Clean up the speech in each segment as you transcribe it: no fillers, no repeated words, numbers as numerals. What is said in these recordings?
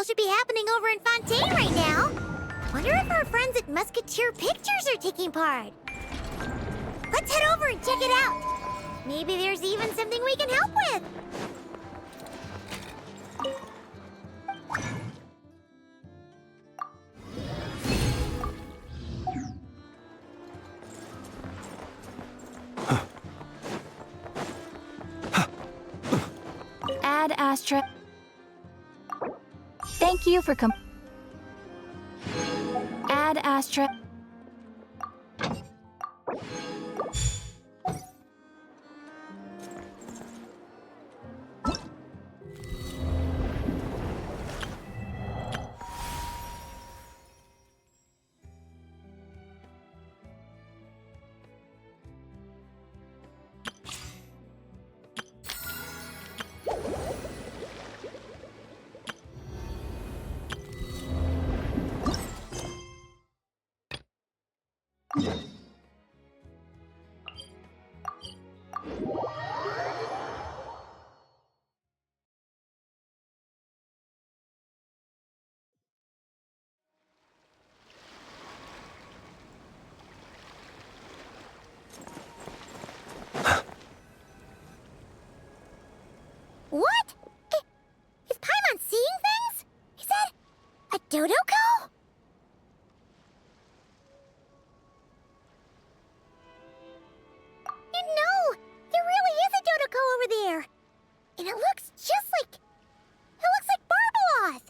festival should be happening over in Fontaine right now. Wonder if our friends at Musketeer Pictures are taking part. Let's head over and check it out. Maybe there's even something we can help with. Ad Astra. Thank you for Ad Astra. What? Is Paimon seeing things? Is that a Dodoko? No, there really is a Dodoko over there. And it looks just like... It looks like Barbaloth.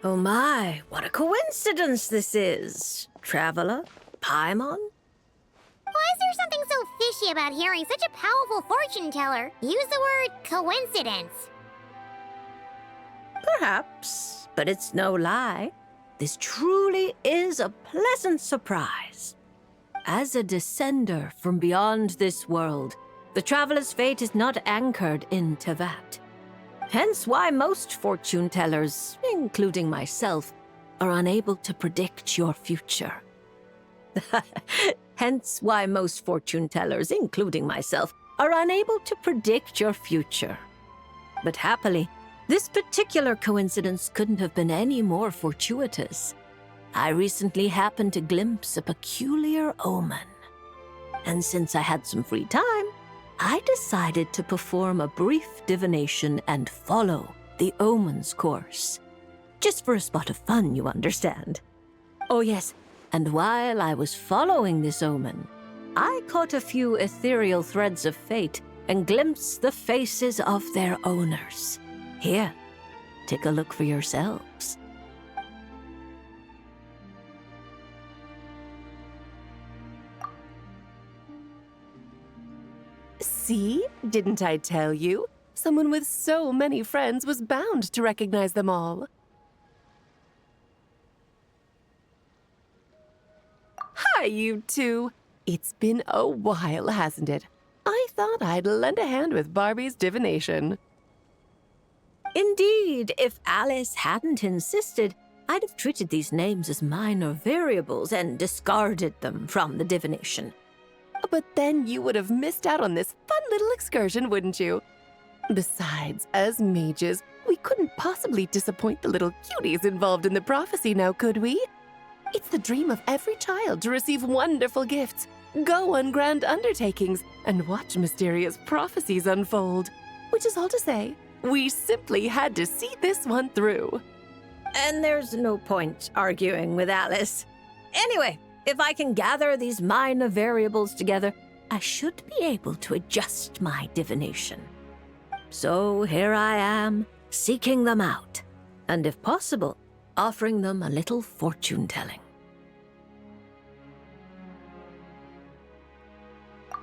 Oh my, what a coincidence this is. Traveler? Paimon? Why is there something so fishy about hearing such a powerful fortune teller use the word coincidence? Perhaps, but it's no lie. This truly is a pleasant surprise. As a descender from beyond this world, the traveler's fate is not anchored in Tevat. Hence why most fortune tellers, including myself, are unable to predict your future. Hence why most fortune tellers, including myself, are unable to predict your future. But happily, this particular coincidence couldn't have been any more fortuitous. I recently happened to glimpse a peculiar omen. And since I had some free time, I decided to perform a brief divination and follow the omen's course. Just for a spot of fun, you understand. Oh yes, and while I was following this omen, I caught a few ethereal threads of fate and glimpsed the faces of their owners. Here, take a look for yourselves. See? Didn't I tell you? Someone with so many friends was bound to recognize them all. Hi, you two. It's been a while, hasn't it? I thought I'd lend a hand with Barbie's divination. Indeed, if Alice hadn't insisted, I'd have treated these names as minor variables and discarded them from the divination. But then you would have missed out on this fun little excursion, wouldn't you? Besides, as mages, we couldn't possibly disappoint the little cuties involved in the prophecy now, could we? It's the dream of every child to receive wonderful gifts, go on grand undertakings, and watch mysterious prophecies unfold. Which is all to say, we simply had to see this one through. And there's no point arguing with Alice. Anyway, if I can gather these minor variables together, I should be able to adjust my divination. So here I am, seeking them out, and if possible, offering them a little fortune-telling.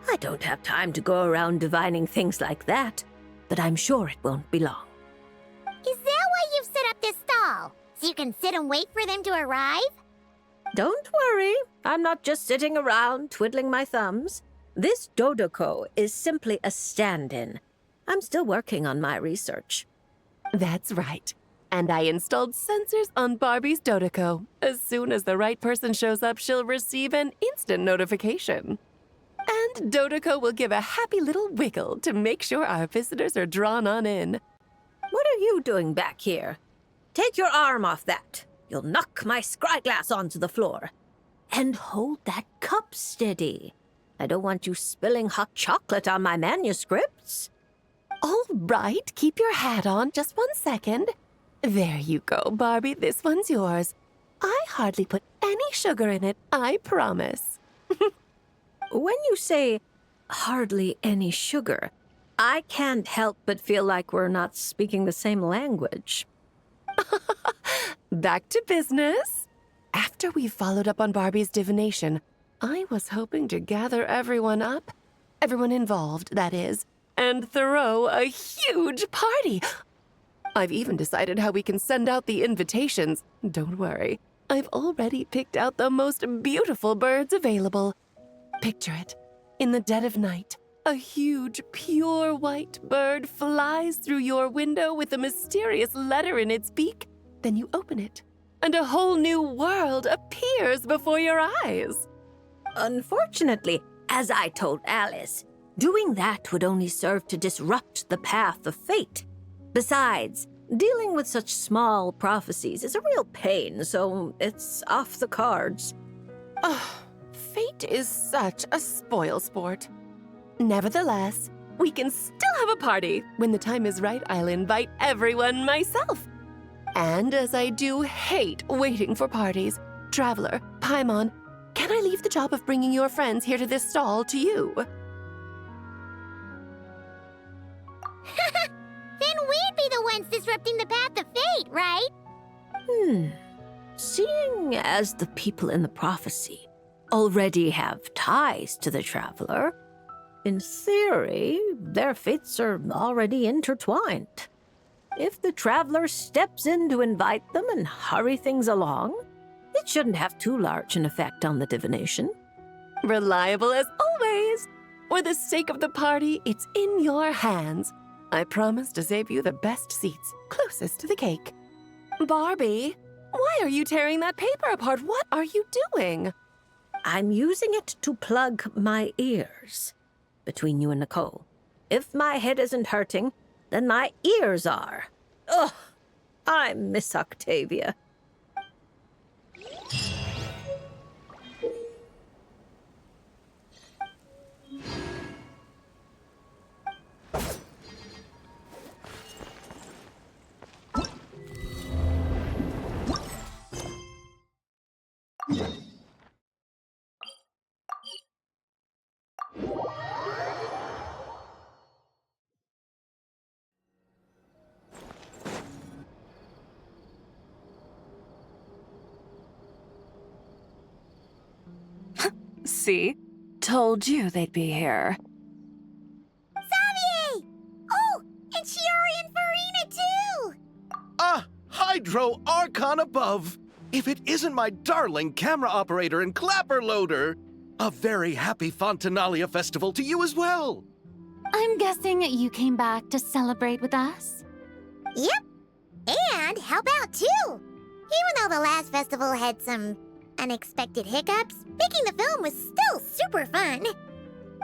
I don't have time to go around divining things like that, but I'm sure it won't be long. Is that why you've set up this stall? So you can sit and wait for them to arrive? Don't worry, I'm not just sitting around twiddling my thumbs. This Dodoko is simply a stand-in. I'm still working on my research. That's right. And I installed sensors on Barbie's Dodoko. As soon as the right person shows up, she'll receive an instant notification. And Dodoko will give a happy little wiggle to make sure our visitors are drawn on in. are you doing back here? Take your arm off that. You'll knock my scryglass onto the floor. And hold that cup steady. I don't want you spilling hot chocolate on my manuscripts. All right, keep your hat on. Just 1 second. There you go, Barbie. This one's yours. I hardly put any sugar in it, I promise. When you say hardly any sugar, I can't help but feel like we're not speaking the same language. Back to business. After we followed up on Barbie's divination, I was hoping to gather everyone up, everyone involved, that is, and throw a huge party. I've even decided how we can send out the invitations. Don't worry, I've already picked out the most beautiful birds available. Picture it. In the dead of night, a huge, pure white bird flies through your window with a mysterious letter in its beak. Then you open it, and a whole new world appears before your eyes. Unfortunately, as I told Alice, doing that would only serve to disrupt the path of fate. Besides, dealing with such small prophecies is a real pain, so it's off the cards. Fate is such a spoilsport. Nevertheless, we can still have a party. When the time is right, I'll invite everyone myself. And as I do hate waiting for parties, Traveler, Paimon, can I leave the job of bringing your friends here to this stall to you? Then we'd be the ones disrupting the path of fate, right? Seeing as the people in the prophecy already have ties to the Traveler, in theory, their fates are already intertwined. If the Traveler steps in to invite them and hurry things along, it shouldn't have too large an effect on the divination. Reliable as always. For the sake of the party, it's in your hands. I promise to save you the best seats, closest to the cake. Barbie, why are you tearing that paper apart? What are you doing? I'm using it to plug my ears. Between you and Nicole, if my head isn't hurting, then my ears are. Ugh, I miss Octavia. See? Told you they'd be here. Xavier! Oh, and Shiori and Farina too! Hydro Archon above! If it isn't my darling camera operator and clapper loader! A very happy Fontinalia festival to you as well! I'm guessing you came back to celebrate with us? Yep. And help out too! Even though the last festival had some unexpected hiccups, making the film was still super fun.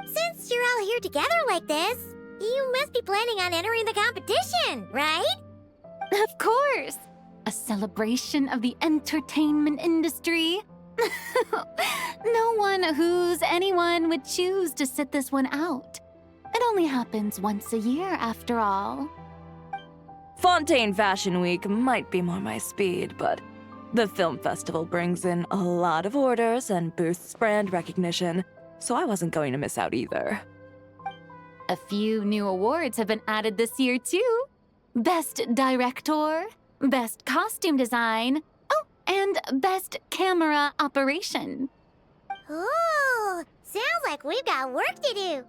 Since you're all here together like this, you must be planning on entering the competition, right? Of course! A celebration of the entertainment industry. No one who's anyone would choose to sit this one out. It only happens once a year, after all. Fontaine Fashion Week might be more my speed, but the film festival brings in a lot of orders and boosts brand recognition, so I wasn't going to miss out either. A few new awards have been added this year, too. Best Director, Best Costume Design, oh, and Best Camera Operation. Ooh, sounds like we've got work to do.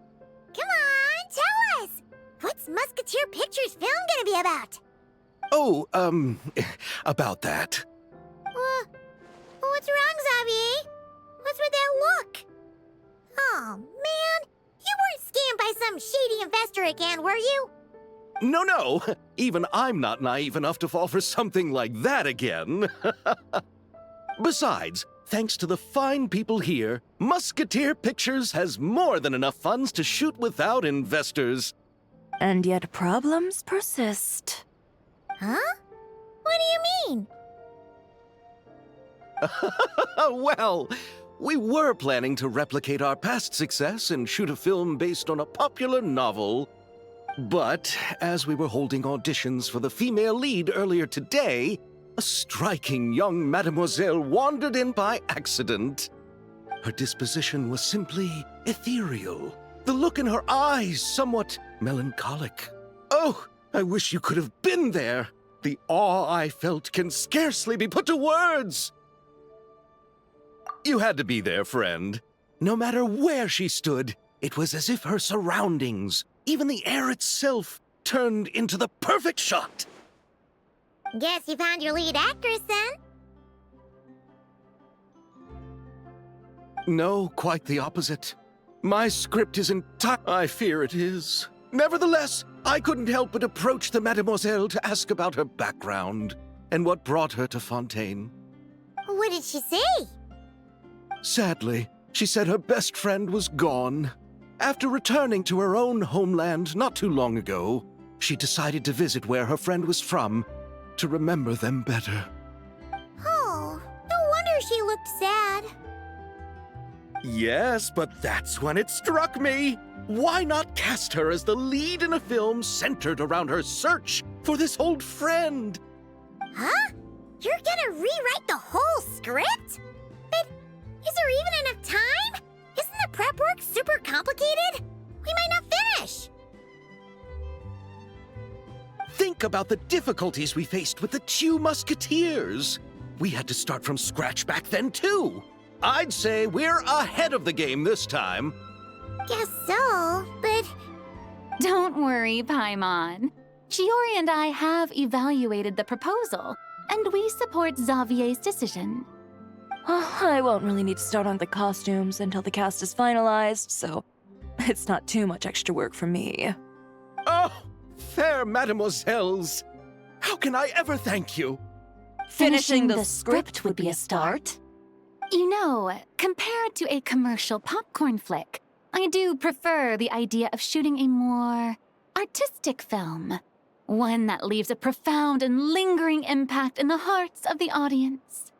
Come on, tell us! What's Musketeer Pictures film gonna be about? Oh, about that. What's wrong, Xavier? What's with that look? Oh, man. You weren't scammed by some shady investor again, were you? No. Even I'm not naive enough to fall for something like that again. Besides, thanks to the fine people here, Musketeer Pictures has more than enough funds to shoot without investors. And yet problems persist. Huh? What do you mean? Well, we were planning to replicate our past success and shoot a film based on a popular novel. But as we were holding auditions for the female lead earlier today, a striking young mademoiselle wandered in by accident. Her disposition was simply ethereal, the look in her eyes somewhat melancholic. Oh, I wish you could have been there. The awe I felt can scarcely be put to words. You had to be there, friend. No matter where she stood, it was as if her surroundings, even the air itself, turned into the perfect shot. Guess you found your lead actress then? No, quite the opposite. My script is I fear it is. Nevertheless, I couldn't help but approach the mademoiselle to ask about her background and what brought her to Fontaine. What did she say? Sadly, she said her best friend was gone. After returning to her own homeland not too long ago, she decided to visit where her friend was from to remember them better. Oh, no wonder she looked sad. Yes, but that's when it struck me. Why not cast her as the lead in a film centered around her search for this old friend? Huh? You're gonna rewrite the whole script? But is there even enough time? Isn't the prep work super complicated? We might not finish. Think about the difficulties we faced with the two musketeers. We had to start from scratch back then, too. I'd say we're ahead of the game this time. Guess so, but... Don't worry, Paimon. Chiori and I have evaluated the proposal, and we support Xavier's decision. I won't really need to start on the costumes until the cast is finalized, so it's not too much extra work for me. Oh, fair mademoiselles. How can I ever thank you? Finishing the script would be a start. You know, compared to a commercial popcorn flick, I do prefer the idea of shooting a more artistic film. One that leaves a profound and lingering impact in the hearts of the audience.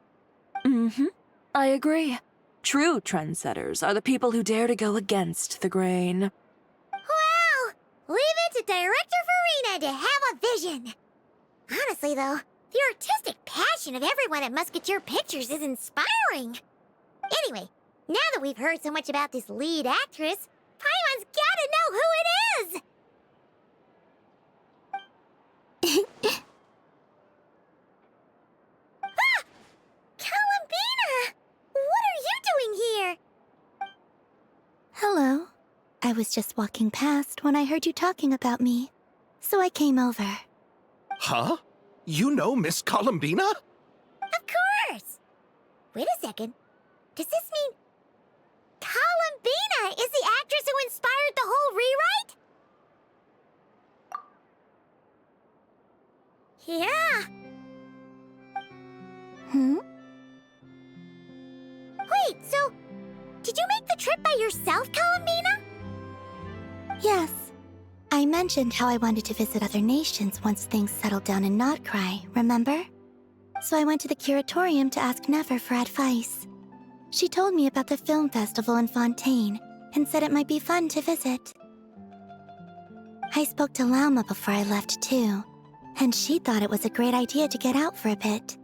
I agree. True trendsetters are the people who dare to go against the grain. Wow! Leave it to Director Farina to have a vision. Honestly, though, the artistic passion of everyone at Musketeer Pictures is inspiring. Anyway, now that we've heard so much about this lead actress, Paimon's gotta know who it is! Ah! Columbina! What are you doing here? Hello. I was just walking past when I heard you talking about me, so I came over. Huh? You know Miss Columbina? Of course! Wait a second. Does this mean Columbina is the actress who inspired the whole rewrite? Yeah. Wait, so did you make the trip by yourself, Columbina? Yes. I mentioned how I wanted to visit other nations once things settled down in Notcry, remember? So I went to the curatorium to ask Never for advice. She told me about the film festival in Fontaine and said it might be fun to visit. I spoke to Lauma before I left too, and she thought it was a great idea to get out for a bit.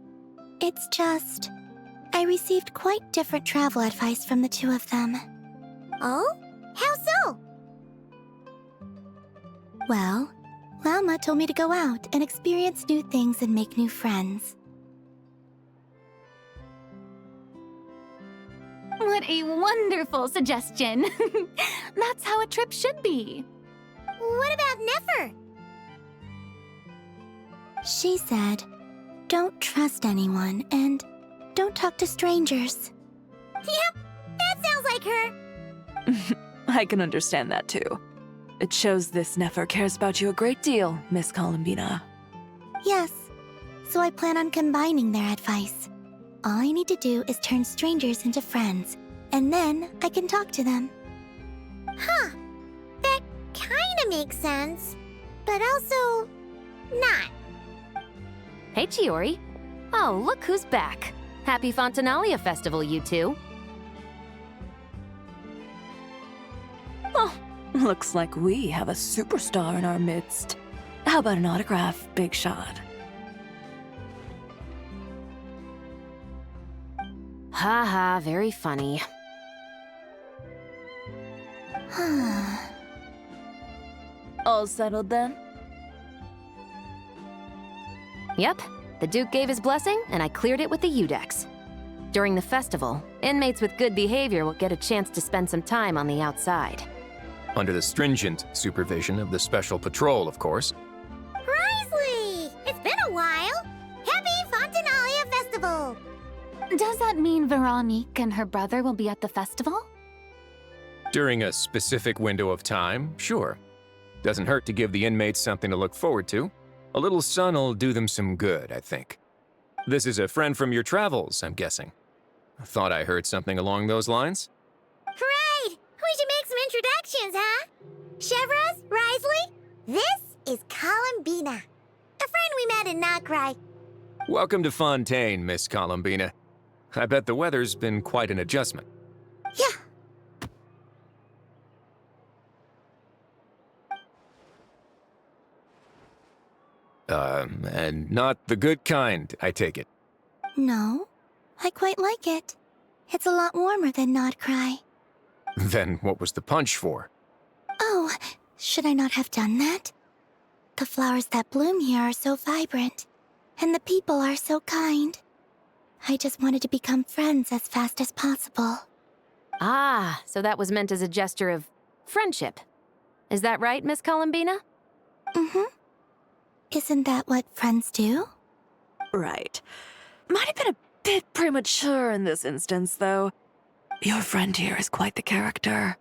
It's just, I received quite different travel advice from the two of them. Oh? How so? Well, Lauma told me to go out and experience new things and make new friends. What a wonderful suggestion. That's how a trip should be. What about Nefer? She said, don't trust anyone and don't talk to strangers. Yep, that sounds like her. I can understand that too. It shows this Nefer cares about you a great deal, Miss Columbina. Yes, so I plan on combining their advice. All I need to do is turn strangers into friends, and then I can talk to them. Huh. That kinda makes sense, but also not. Hey, Chiori. Oh, look who's back. Happy Fontinalia Festival, you two. Oh, looks like we have a superstar in our midst. How about an autograph, big shot? Haha, very funny. All settled then? Yep, the Duke gave his blessing, and I cleared it with the Udex. During the festival, inmates with good behavior will get a chance to spend some time on the outside. Under the stringent supervision of the Special Patrol, of course. Risley! It's been a while! Happy Fontinalia Festival! Does that mean Veronique and her brother will be at the festival? During a specific window of time, sure. Doesn't hurt to give the inmates something to look forward to. A little sun'll do them some good, I think. This is a friend from your travels, I'm guessing. I thought I heard something along those lines. Right! We should make some introductions, huh? Chevros, Risley, this is Columbina, a friend we met in Nocry. Welcome to Fontaine, Miss Columbina. I bet the weather's been quite an adjustment. Yeah. And not the good kind, I take it. No, I quite like it. It's a lot warmer than Not Cry. Then what was the punch for? Oh, should I not have done that? The flowers that bloom here are so vibrant, and the people are so kind. I just wanted to become friends as fast as possible. Ah, so that was meant as a gesture of friendship. Is that right, Miss Columbina? Mm-hmm. Isn't that what friends do? Right. Might have been a bit premature in this instance, though. Your friend here is quite the character.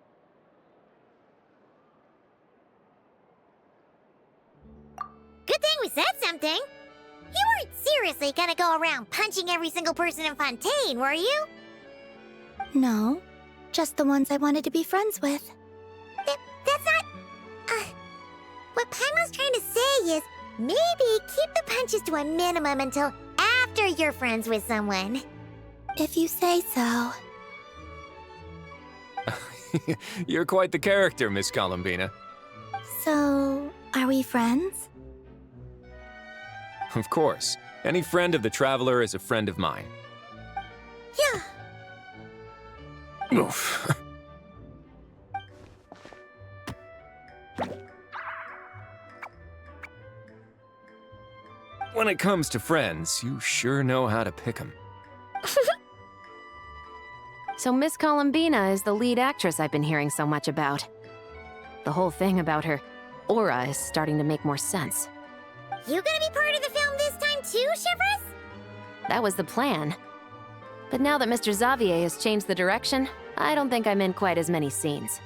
Good thing we said something. You weren't seriously gonna go around punching every single person in Fontaine, were you? No, just the ones I wanted to be friends with. That's not... what Paimon's trying to say is, maybe keep the punches to a minimum until after you're friends with someone. If you say so. You're quite the character, Miss Columbina. So, are we friends? Of course. Any friend of the Traveler is a friend of mine. Yeah. Oof. When it comes to friends, you sure know how to pick 'em. So Miss Columbina is the lead actress I've been hearing so much about. The whole thing about her aura is starting to make more sense. You gonna be part of the film this time too, Chevros? That was the plan. But now that Mr. Xavier has changed the direction, I don't think I'm in quite as many scenes.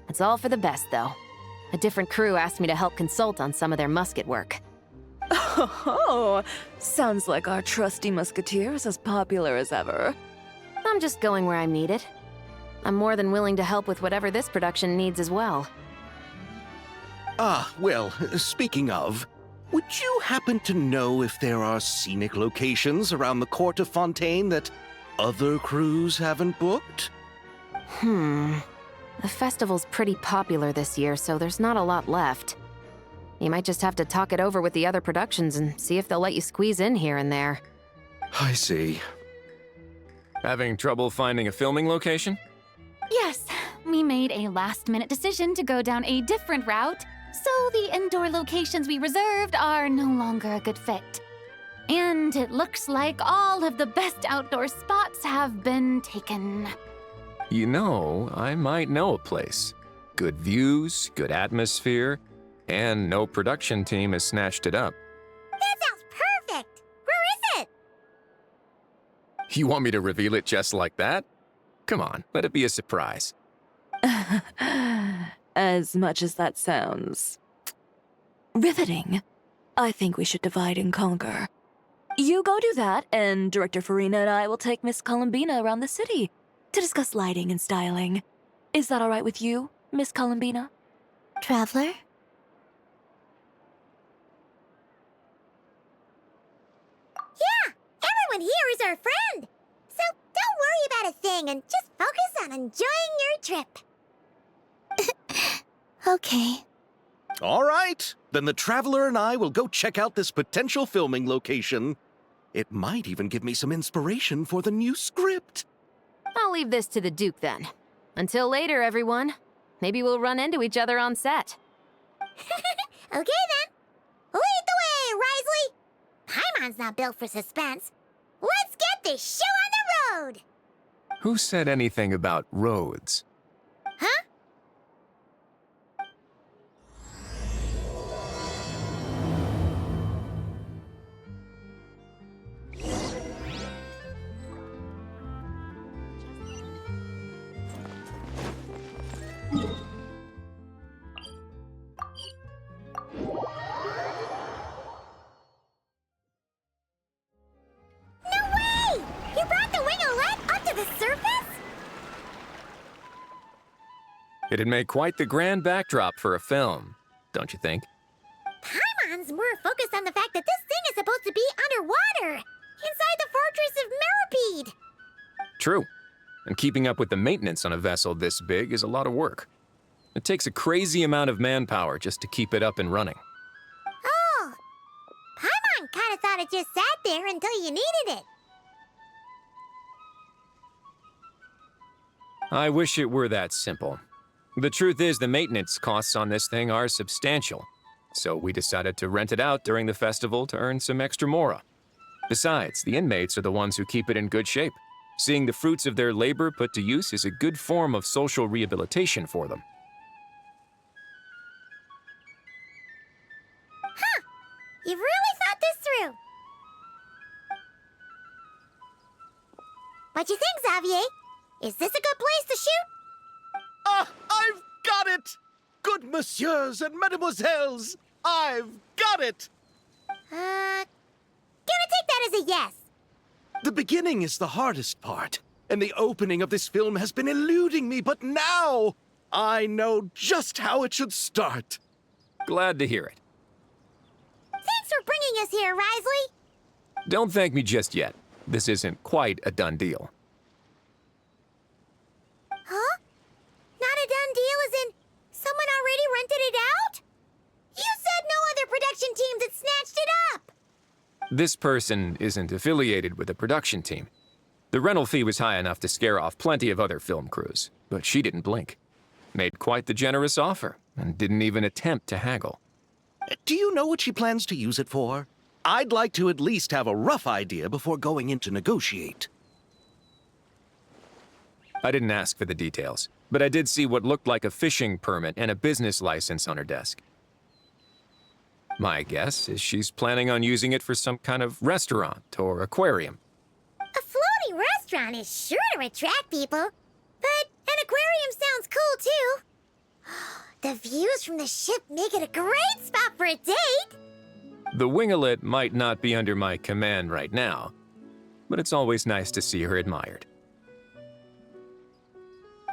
It's all for the best, though. A different crew asked me to help consult on some of their musket work. Oh, sounds like our trusty musketeer is as popular as ever. I'm just going where I'm needed. I'm more than willing to help with whatever this production needs as well. Ah, well, speaking of, would you happen to know if there are scenic locations around the court of Fontaine that other crews haven't booked? The festival's pretty popular this year, so there's not a lot left. You might just have to talk it over with the other productions and see if they'll let you squeeze in here and there. I see. Having trouble finding a filming location? Yes, we made a last-minute decision to go down a different route, so the indoor locations we reserved are no longer a good fit. And it looks like all of the best outdoor spots have been taken. You know, I might know a place. Good views, good atmosphere, and no production team has snatched it up. That sounds perfect! Where is it? You want me to reveal it just like that? Come on, let it be a surprise. As much as that sounds riveting, I think we should divide and conquer. You go do that, and Director Farina and I will take Miss Columbina around the city to discuss lighting and styling. Is that all right with you, Miss Columbina? Traveler? here is our friend. So don't worry about a thing and just focus on enjoying your trip. Okay. All right, then the Traveler and I will go check out this potential filming location. It might even give me some inspiration for the new script. I'll leave this to the Duke then. Until later, everyone. Maybe we'll run into each other on set. Okay then. Lead the way, Risley. Paimon's not built for suspense. Let's get this show on the road. Who said anything about roads? Huh? No way! You brought the winglet up to the surface? It'd make quite the grand backdrop for a film, don't you think? Paimon's more focused on the fact that this thing is supposed to be underwater, inside the fortress of Meripede. True. And keeping up with the maintenance on a vessel this big is a lot of work. It takes a crazy amount of manpower just to keep it up and running. Oh, Paimon kind of thought it just sat there until you needed it. I wish it were that simple. The truth is, the maintenance costs on this thing are substantial. So we decided to rent it out during the festival to earn some extra mora. Besides, the inmates are the ones who keep it in good shape. Seeing the fruits of their labor put to use is a good form of social rehabilitation for them. Huh, you've really thought this through. What you think, Xavier? Is this a good place to shoot? Ah, I've got it! Good messieurs and mesdemoiselles, I've got it! Gonna take that as a yes. The beginning is the hardest part, and the opening of this film has been eluding me, but now I know just how it should start. Glad to hear it. Thanks for bringing us here, Risley. Don't thank me just yet. This isn't quite a done deal. Huh? Not a done deal as in someone already rented it out? You said no other production teams had snatched it up. This person isn't affiliated with the production team. The rental fee was high enough to scare off plenty of other film crews, but she didn't blink. Made quite the generous offer, and didn't even attempt to haggle. Do you know what she plans to use it for? I'd like to at least have a rough idea before going in to negotiate. I didn't ask for the details, but I did see what looked like a fishing permit and a business license on her desk. My guess is she's planning on using it for some kind of restaurant or aquarium. A floating restaurant is sure to attract people, but an aquarium sounds cool too. The views from the ship make it a great spot for a date. The winglet might not be under my command right now, but it's always nice to see her admired.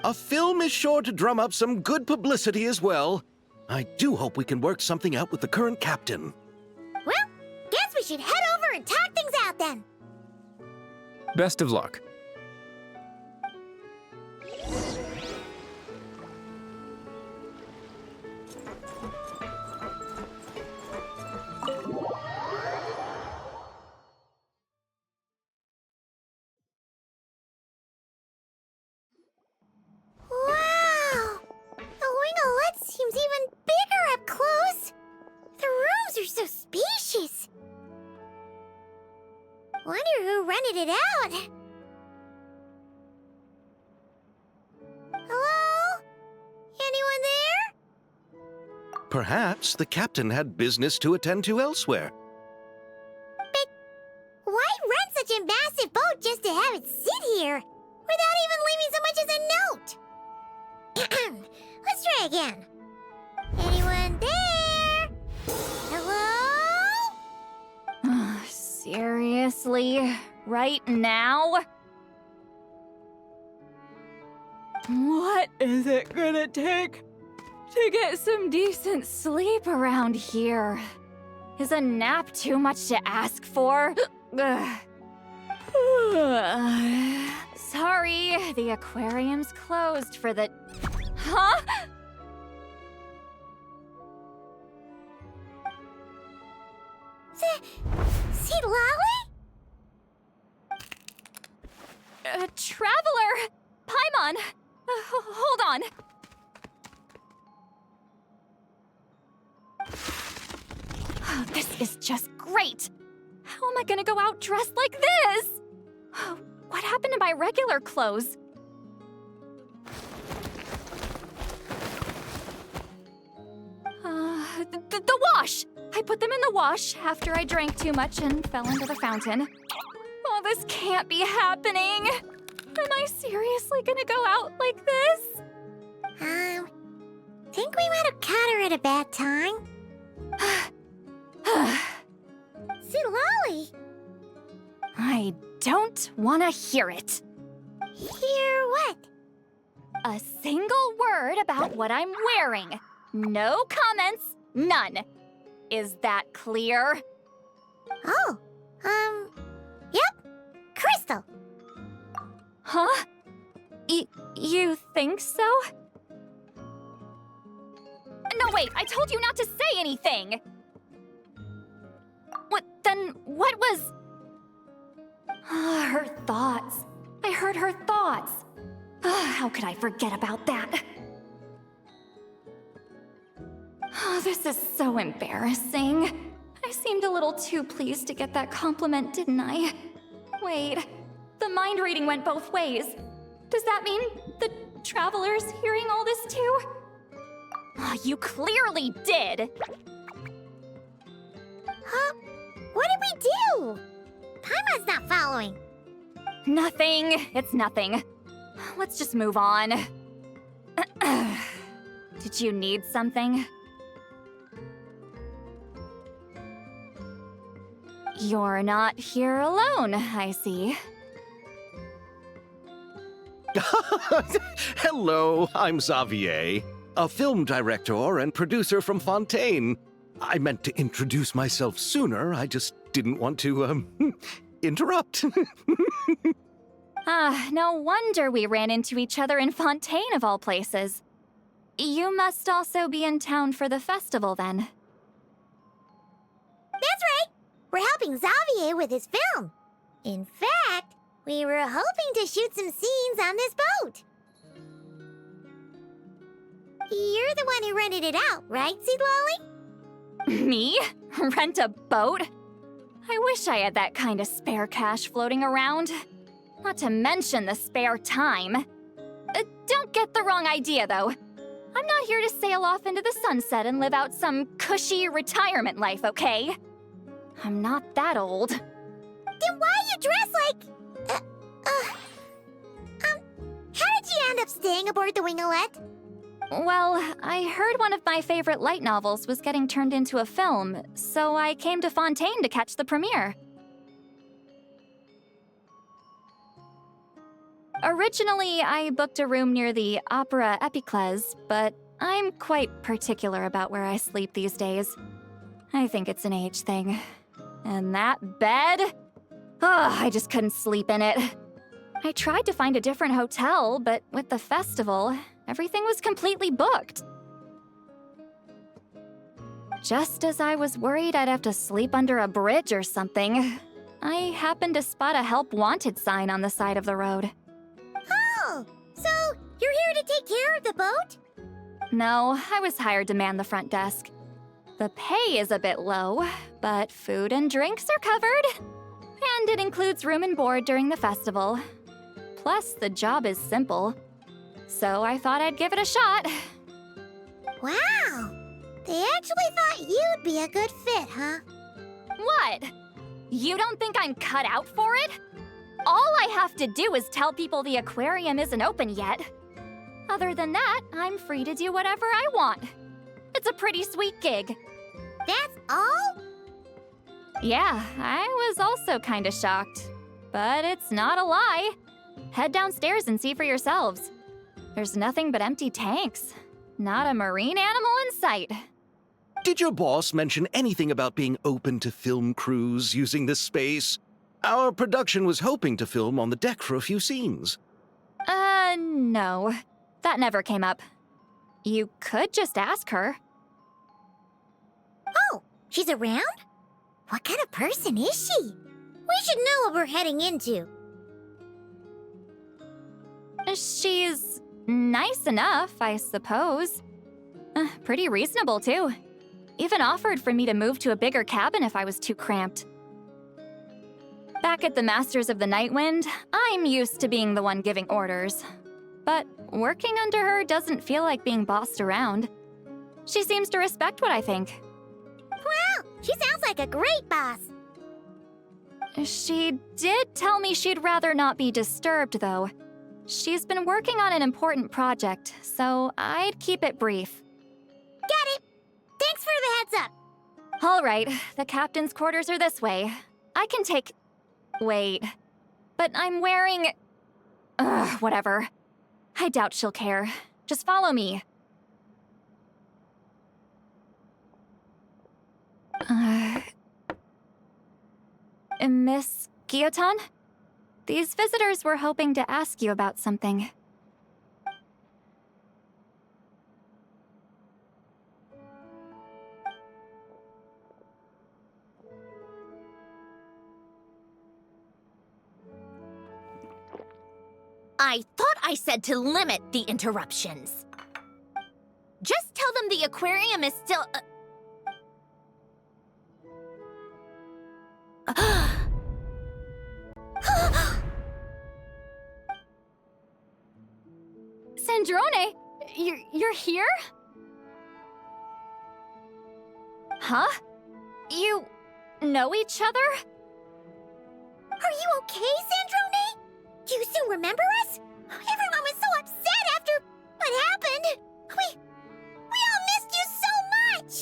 A film is sure to drum up some good publicity as well. I do hope we can work something out with the current captain. Well, guess we should head over and talk things out then. Best of luck. Wow! The winglet seems even bigger up close. The rooms are so spacious. Wonder who rented it out. Hello? Anyone there? Perhaps the captain had business to attend to elsewhere. But why rent such a massive boat just to have it sit here without even leaving so much as a note? Let's try again. Anyone there? Hello? Seriously? Right now? What is it gonna take to get some decent sleep around here? Is a nap too much to ask for? Ugh. Sorry, the aquarium's closed for the... Huh? See Lolly? Traveler! Paimon! Hold on. Oh, this is just great! How am I gonna go out dressed like this? What happened to my regular clothes? The wash! I put them in the wash after I drank too much and fell into the fountain. Oh, this can't be happening! Am I seriously gonna go out like this? Think we might have caught her at a bad time. See Lolly? I don't want to hear it. Hear what? A single word about what I'm wearing. No comments, none. Is that clear? Oh, yep. Crystal. Huh? You think so? No, wait, I told you not to say anything! What was... Her thoughts. I heard her thoughts. How could I forget about that? Oh, this is so embarrassing. I seemed a little too pleased to get that compliment, didn't I? Wait, the mind reading went both ways. Does that mean the Traveler's hearing all this too? Oh, you clearly did! Huh? What did we do? Paimon's not following. Nothing. It's nothing. Let's just move on. Did you need something? You're not here alone, I see. Hello, I'm Xavier, a film director and producer from Fontaine. I meant to introduce myself sooner, I just didn't want to, interrupt. No wonder we ran into each other in Fontaine of all places. You must also be in town for the festival, then. That's right! We're helping Xavier with his film. In fact, we were hoping to shoot some scenes on this boat. You're the one who rented it out, right, Seed Lolly? Me? Rent a boat? I wish I had that kind of spare cash floating around. Not to mention the spare time. Don't get the wrong idea, though. I'm not here to sail off into the sunset and live out some cushy retirement life, okay? I'm not that old. Then why you dress like... how did you end up staying aboard the Winglet? Well, I heard one of my favorite light novels was getting turned into a film, so I came to Fontaine to catch the premiere. Originally, I booked a room near the Opera Epicles, but I'm quite particular about where I sleep these days. I think it's an age thing. And that bed? I just couldn't sleep in it. I tried to find a different hotel, but with the festival, everything was completely booked. Just as I was worried I'd have to sleep under a bridge or something, I happened to spot a help wanted sign on the side of the road. Oh, so you're here to take care of the boat? No, I was hired to man the front desk. The pay is a bit low, but food and drinks are covered. And it includes room and board during the festival. Plus, the job is simple. So I thought I'd give it a shot. Wow! They actually thought you'd be a good fit, huh? What? You don't think I'm cut out for it? All I have to do is tell people the aquarium isn't open yet. Other than that, I'm free to do whatever I want. It's a pretty sweet gig. That's all? Yeah, I was also kinda shocked. But it's not a lie. Head downstairs and see for yourselves. There's nothing but empty tanks. Not a marine animal in sight. Did your boss mention anything about being open to film crews using this space? Our production was hoping to film on the deck for a few scenes. No. That never came up. You could just ask her. Oh, she's around? What kind of person is she? We should know what we're heading into. She's nice enough, I suppose. Pretty reasonable, too. Even offered for me to move to a bigger cabin if I was too cramped. Back at the Masters of the Night Wind, I'm used to being the one giving orders. But working under her doesn't feel like being bossed around. She seems to respect what I think. Well, she sounds like a great boss. She did tell me she'd rather not be disturbed, though. She's been working on an important project, so I'd keep it brief. Got it. Thanks for the heads up. All right, the captain's quarters are this way. I can take... Wait. But I'm wearing... whatever. I doubt she'll care. Just follow me. Miss Guillotin? These visitors were hoping to ask you about something. I thought I said to limit the interruptions. Just tell them the aquarium is still... Sandrone, you're here? Huh? You know each other? Are you okay, Sandrone? Do you still remember us? Everyone was so upset after what happened. We all missed you so much.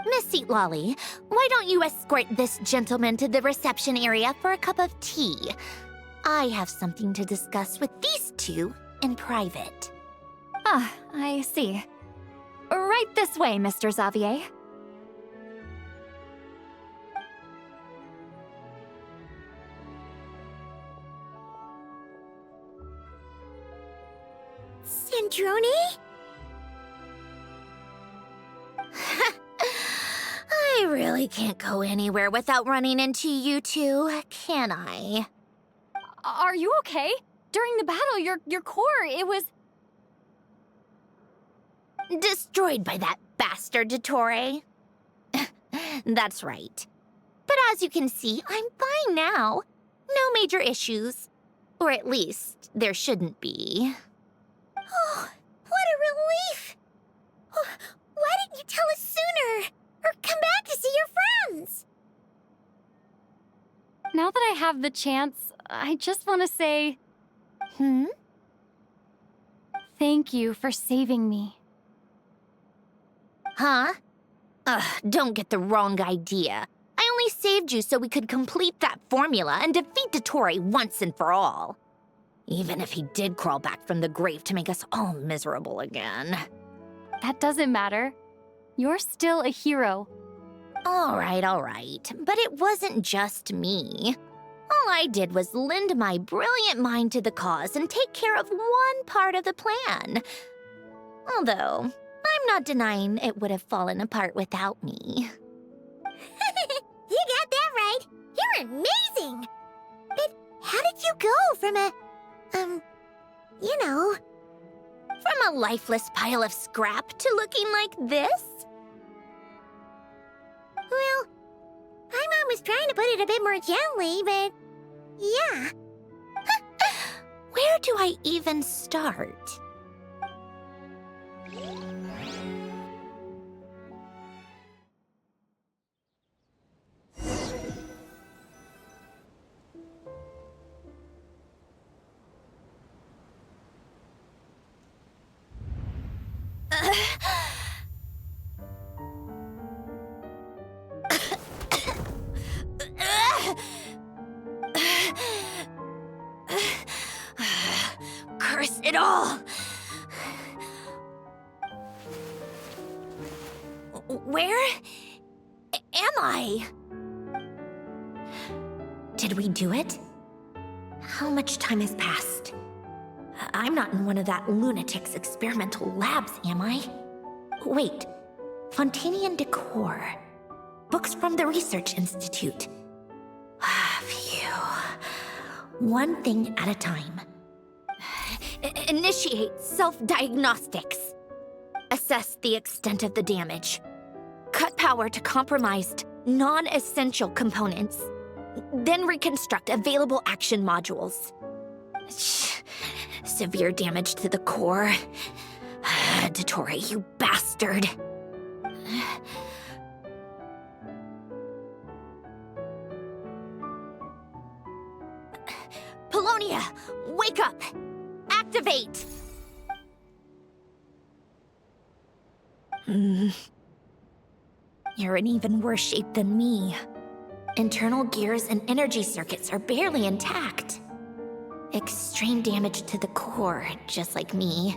Miss Seat Lolly, why don't you escort this gentleman to the reception area for a cup of tea? I have something to discuss with these two in private. Ah, I see. Right this way, Mr. Xavier. Sandrone? I really can't go anywhere without running into you two, can I? Are you okay? During the battle, your core, it was... Destroyed by that bastard Dottore. That's right. But as you can see, I'm fine now. No major issues. Or at least, there shouldn't be. Oh, what a relief! Oh, why didn't you tell us sooner? Or come back to see your friends? Now that I have the chance, I just want to say... Thank you for saving me. Huh? Don't get the wrong idea. I only saved you so we could complete that formula and defeat Dottore once and for all. Even if he did crawl back from the grave to make us all miserable again. That doesn't matter. You're still a hero. All right. But it wasn't just me. All I did was lend my brilliant mind to the cause and take care of one part of the plan. Although, I'm not denying it would have fallen apart without me. You got that right. You're amazing. But how did you go from a... From a lifeless pile of scrap to looking like this? Well, my mom was trying to put it a bit more gently, but... yeah. Where do I even start? Curse it all! Where am I? Did we do it? How much time has passed? I'm not in one of that lunatic's experimental labs, am I? Wait, Fontanian decor. Books from the Research Institute. Phew. One thing at a time. Initiate self-diagnostics. Assess the extent of the damage. Cut power to compromised, non-essential components. Then reconstruct available action modules. Severe damage to the core. Dottore, you bastard. Polonia, wake up! Activate! You're in even worse shape than me. Internal gears and energy circuits are barely intact. Extreme damage to the core, just like me.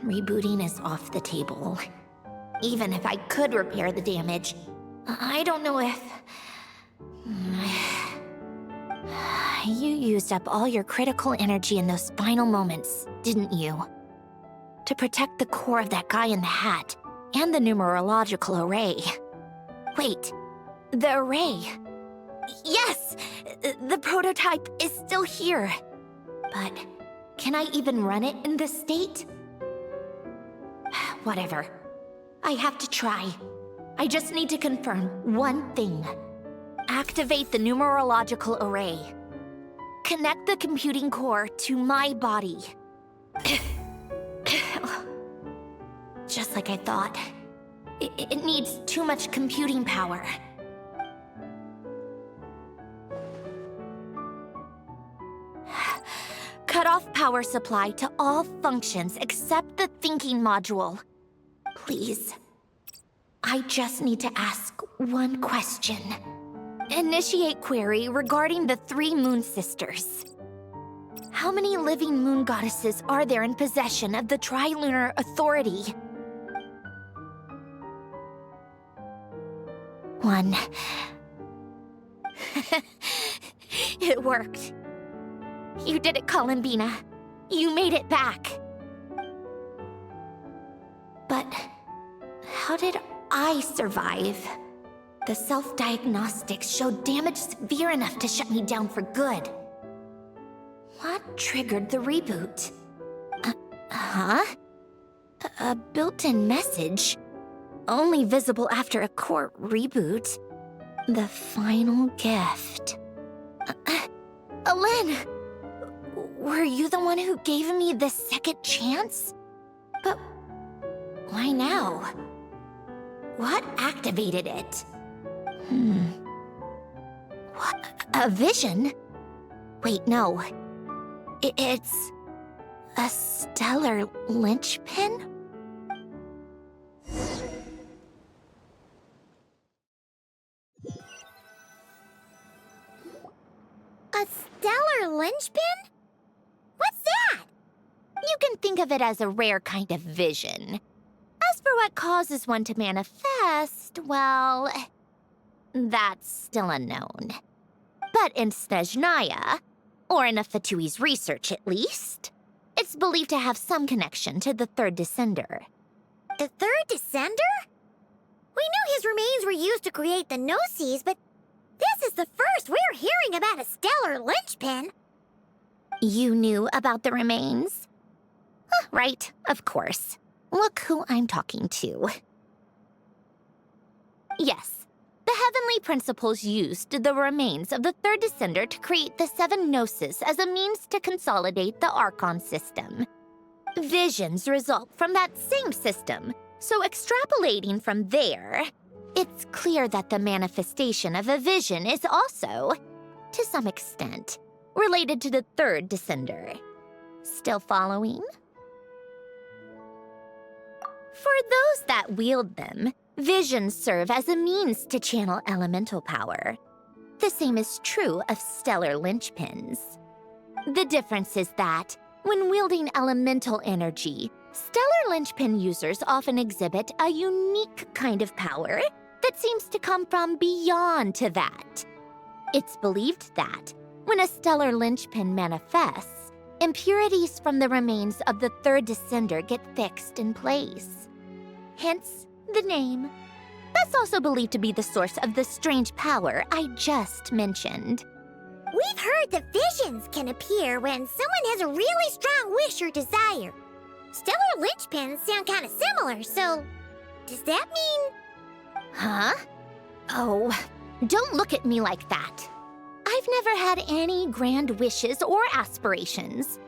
Rebooting is off the table. Even if I could repair the damage, I don't know if... You used up all your critical energy in those final moments, didn't you? To protect the core of that guy in the hat, and the numerological array. Wait, the array. Yes! The prototype is still here. But can I even run it in this state? Whatever. I have to try. I just need to confirm one thing. Activate the numerological array. Connect the computing core to my body. Just like I thought. It needs too much computing power. Cut off power supply to all functions except the thinking module. Please. I just need to ask one question. Initiate query regarding the 3 moon sisters. How many living moon goddesses are there in possession of the Trilunar Authority? 1. It worked. You did it, Columbina. You made it back. But how did I survive? The self-diagnostics showed damage severe enough to shut me down for good. What triggered the reboot? A built-in message? Only visible after a core reboot. The final gift. Alen! Were you the one who gave me the second chance? But why now? What activated it? What? A vision? Wait, no. It's a stellar linchpin? A stellar linchpin? What's that? You can think of it as a rare kind of vision. As for what causes one to manifest, well, that's still unknown. But in Snezhnaya, or in a Fatui's research at least, it's believed to have some connection to the third descender. The third descender? We knew his remains were used to create the Gnosis, but this is the first we're hearing about a stellar linchpin. You knew about the remains? Right, of course. Look who I'm talking to. Yes, the heavenly principles used the remains of the third descender to create the 7 Gnosis as a means to consolidate the Archon system. Visions result from that same system, so extrapolating from there, it's clear that the manifestation of a vision is also, to some extent, related to the third descender. Still following? For those that wield them, visions serve as a means to channel elemental power. The same is true of stellar linchpins. The difference is that, when wielding elemental energy, Stellar linchpin users often exhibit a unique kind of power that seems to come from beyond to that. It's believed that when a stellar linchpin manifests, impurities from the remains of the third descender get fixed in place. Hence the name. That's also believed to be the source of the strange power I just mentioned. We've heard that visions can appear when someone has a really strong wish or desire. Stellar linchpins sound kind of similar, so does that mean... Huh? Oh, don't look at me like that. I've never had any grand wishes or aspirations.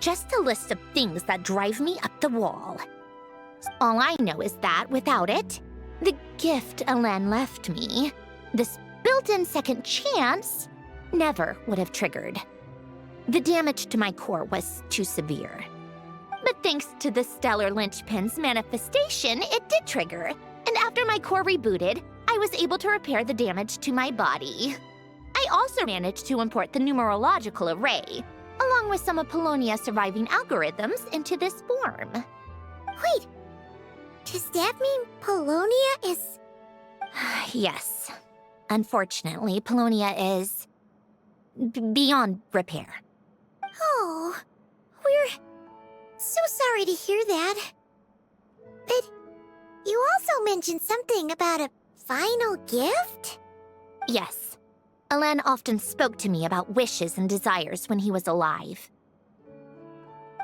Just a list of things that drive me up the wall. All I know is that without it, the gift Eevnt left me, this built-in second chance, never would have triggered. The damage to my core was too severe. But thanks to the stellar linchpin's manifestation, it did trigger. And after my core rebooted, I was able to repair the damage to my body. I also managed to import the numerological array, along with some of Polonia's surviving algorithms, into this form. Wait, does that mean Polonia is... Yes. Unfortunately, Polonia is... beyond repair. Oh, we're so sorry to hear that. But you also mentioned something about a final gift? Yes. Eevnt often spoke to me about wishes and desires when he was alive.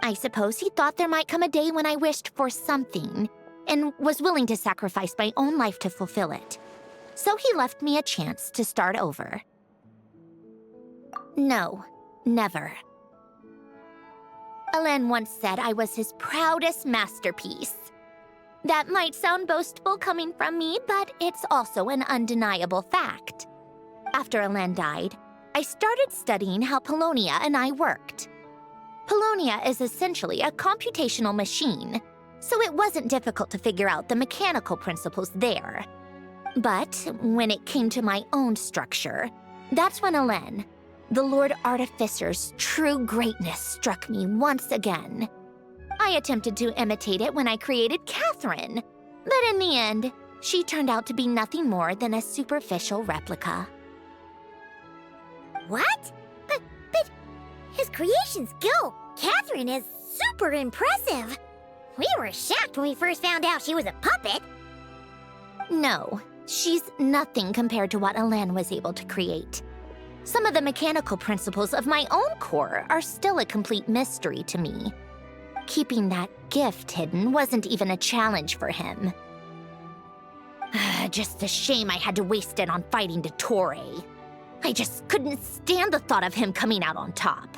I suppose he thought there might come a day when I wished for something, and was willing to sacrifice my own life to fulfill it. So he left me a chance to start over. No, never. Eevnt once said I was his proudest masterpiece. That might sound boastful coming from me, but it's also an undeniable fact. After Eevnt died, I started studying how Polonia and I worked. Polonia is essentially a computational machine, so it wasn't difficult to figure out the mechanical principles there. But when it came to my own structure, that's when Eevnt, the Lord Artificer's true greatness, struck me once again. I attempted to imitate it when I created Catherine, but in the end, she turned out to be nothing more than a superficial replica. What? But his creation skill, Catherine, is super impressive. We were shocked when we first found out she was a puppet. No, she's nothing compared to what Eevnt was able to create. Some of the mechanical principles of my own core are still a complete mystery to me. Keeping that gift hidden wasn't even a challenge for him. Just a shame I had to waste it on fighting Dottore. I just couldn't stand the thought of him coming out on top.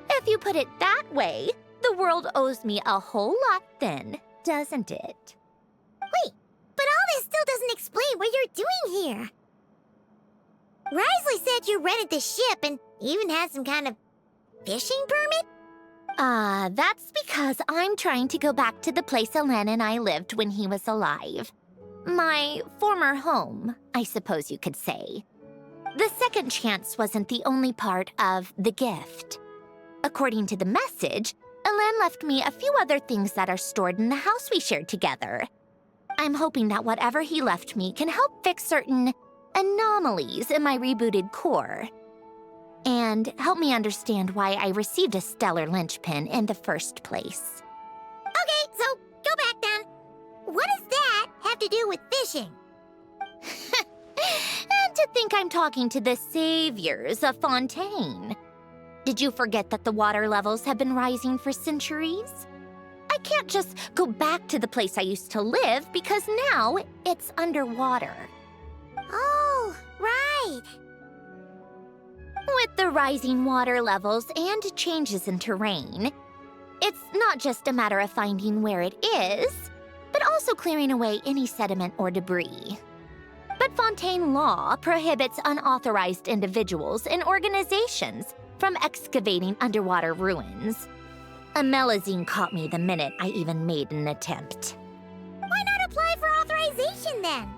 If you put it that way, the world owes me a whole lot then, doesn't it? Wait, but all this still doesn't explain what you're doing here. Risley said you rented the ship and even had some kind of fishing permit? That's because I'm trying to go back to the place Eevnt and I lived when he was alive. My former home, I suppose you could say. The second chance wasn't the only part of the gift. According to the message, Eevnt left me a few other things that are stored in the house we shared together. I'm hoping that whatever he left me can help fix certain anomalies in my rebooted core. And help me understand why I received a stellar linchpin in the first place. Okay, so go back then. What does that have to do with fishing? And to think I'm talking to the saviors of Fontaine. Did you forget that the water levels have been rising for centuries? I can't just go back to the place I used to live because now it's underwater. Oh, right. With the rising water levels and changes in terrain, it's not just a matter of finding where it is, but also clearing away any sediment or debris. But Fontaine law prohibits unauthorized individuals and organizations from excavating underwater ruins. A Melazine caught me the minute I even made an attempt. Why not apply for authorization then?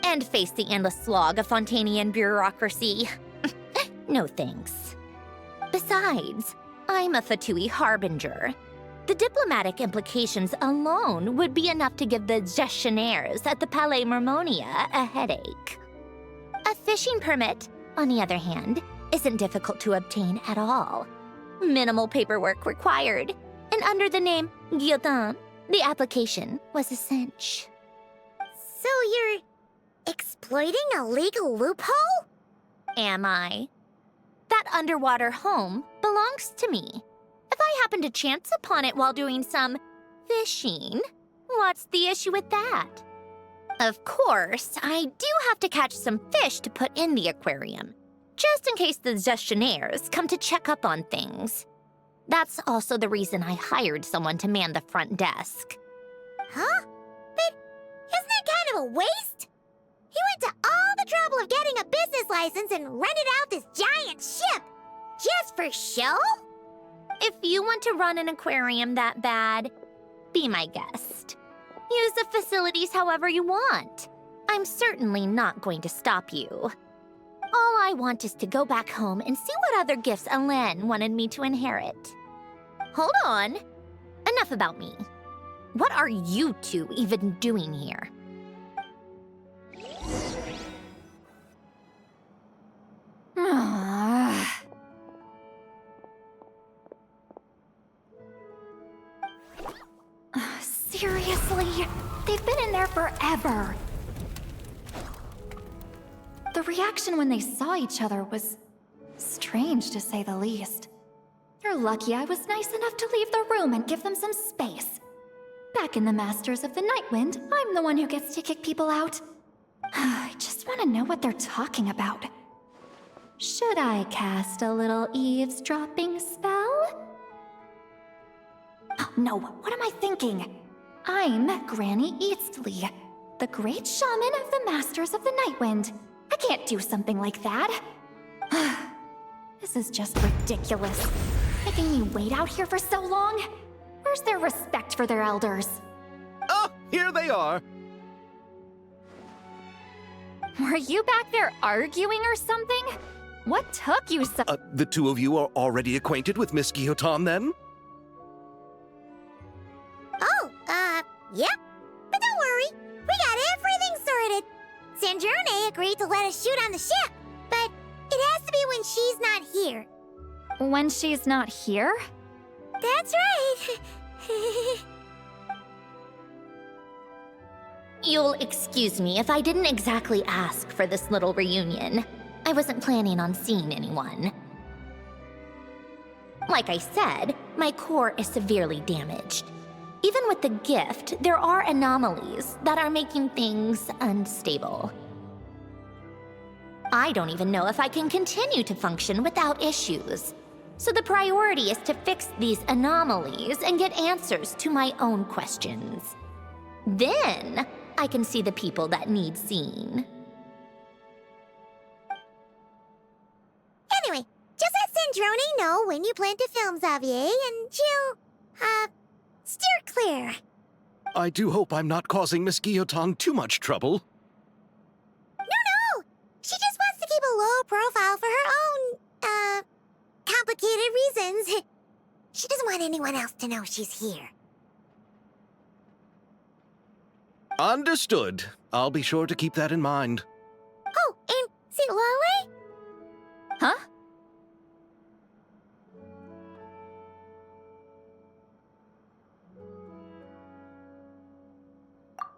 and face the endless slog of Fontanian bureaucracy. No thanks. Besides, I'm a Fatui harbinger. The diplomatic implications alone would be enough to give the gestionnaires at the Palais Mermonia a headache. A fishing permit, on the other hand, isn't difficult to obtain at all. Minimal paperwork required, and under the name Eevnt, the application was a cinch. So you're exploiting a legal loophole? Am I? That underwater home belongs to me. If I happen to chance upon it while doing some fishing, what's the issue with that? Of course, I do have to catch some fish to put in the aquarium, just in case the gestionnaires come to check up on things. That's also the reason I hired someone to man the front desk. Huh? But isn't that kind of a waste? He went to all the trouble of getting a business license and rented out this giant ship. Just for show? If you want to run an aquarium that bad, be my guest. Use the facilities however you want. I'm certainly not going to stop you. All I want is to go back home and see what other gifts Alen wanted me to inherit. Hold on. Enough about me. What are you two even doing here? Seriously? They've been in there forever. The reaction when they saw each other was strange, to say the least. They're lucky I was nice enough to leave the room and give them some space. Back in the Masters of the Nightwind, I'm the one who gets to kick people out. I just want to know what they're talking about. Should I cast a little eavesdropping spell? Oh, no, what am I thinking? I'm Granny Eastley, the great shaman of the Masters of the Nightwind. I can't do something like that. This is just ridiculous. Making me wait out here for so long? Where's their respect for their elders? Oh, here they are. Were you back there arguing or something? What took you so— The two of you are already acquainted with Miss Guillotin, then? Oh, yep. But don't worry, we got everything sorted. Sandrone agreed to let us shoot on the ship, but it has to be when she's not here. When she's not here? That's right. You'll excuse me if I didn't exactly ask for this little reunion. I wasn't planning on seeing anyone. Like I said, my core is severely damaged. Even with the gift, there are anomalies that are making things unstable. I don't even know if I can continue to function without issues. So the priority is to fix these anomalies and get answers to my own questions. Then, I can see the people that need seeing. Anyway, just let Sandrone know when you plan to film Xavier, and she'll, steer clear. I do hope I'm not causing Miss Guillotin too much trouble. No! She just wants to keep a low profile for her own, complicated reasons. She doesn't want anyone else to know she's here. Understood. I'll be sure to keep that in mind. Oh, and see Lale? Huh?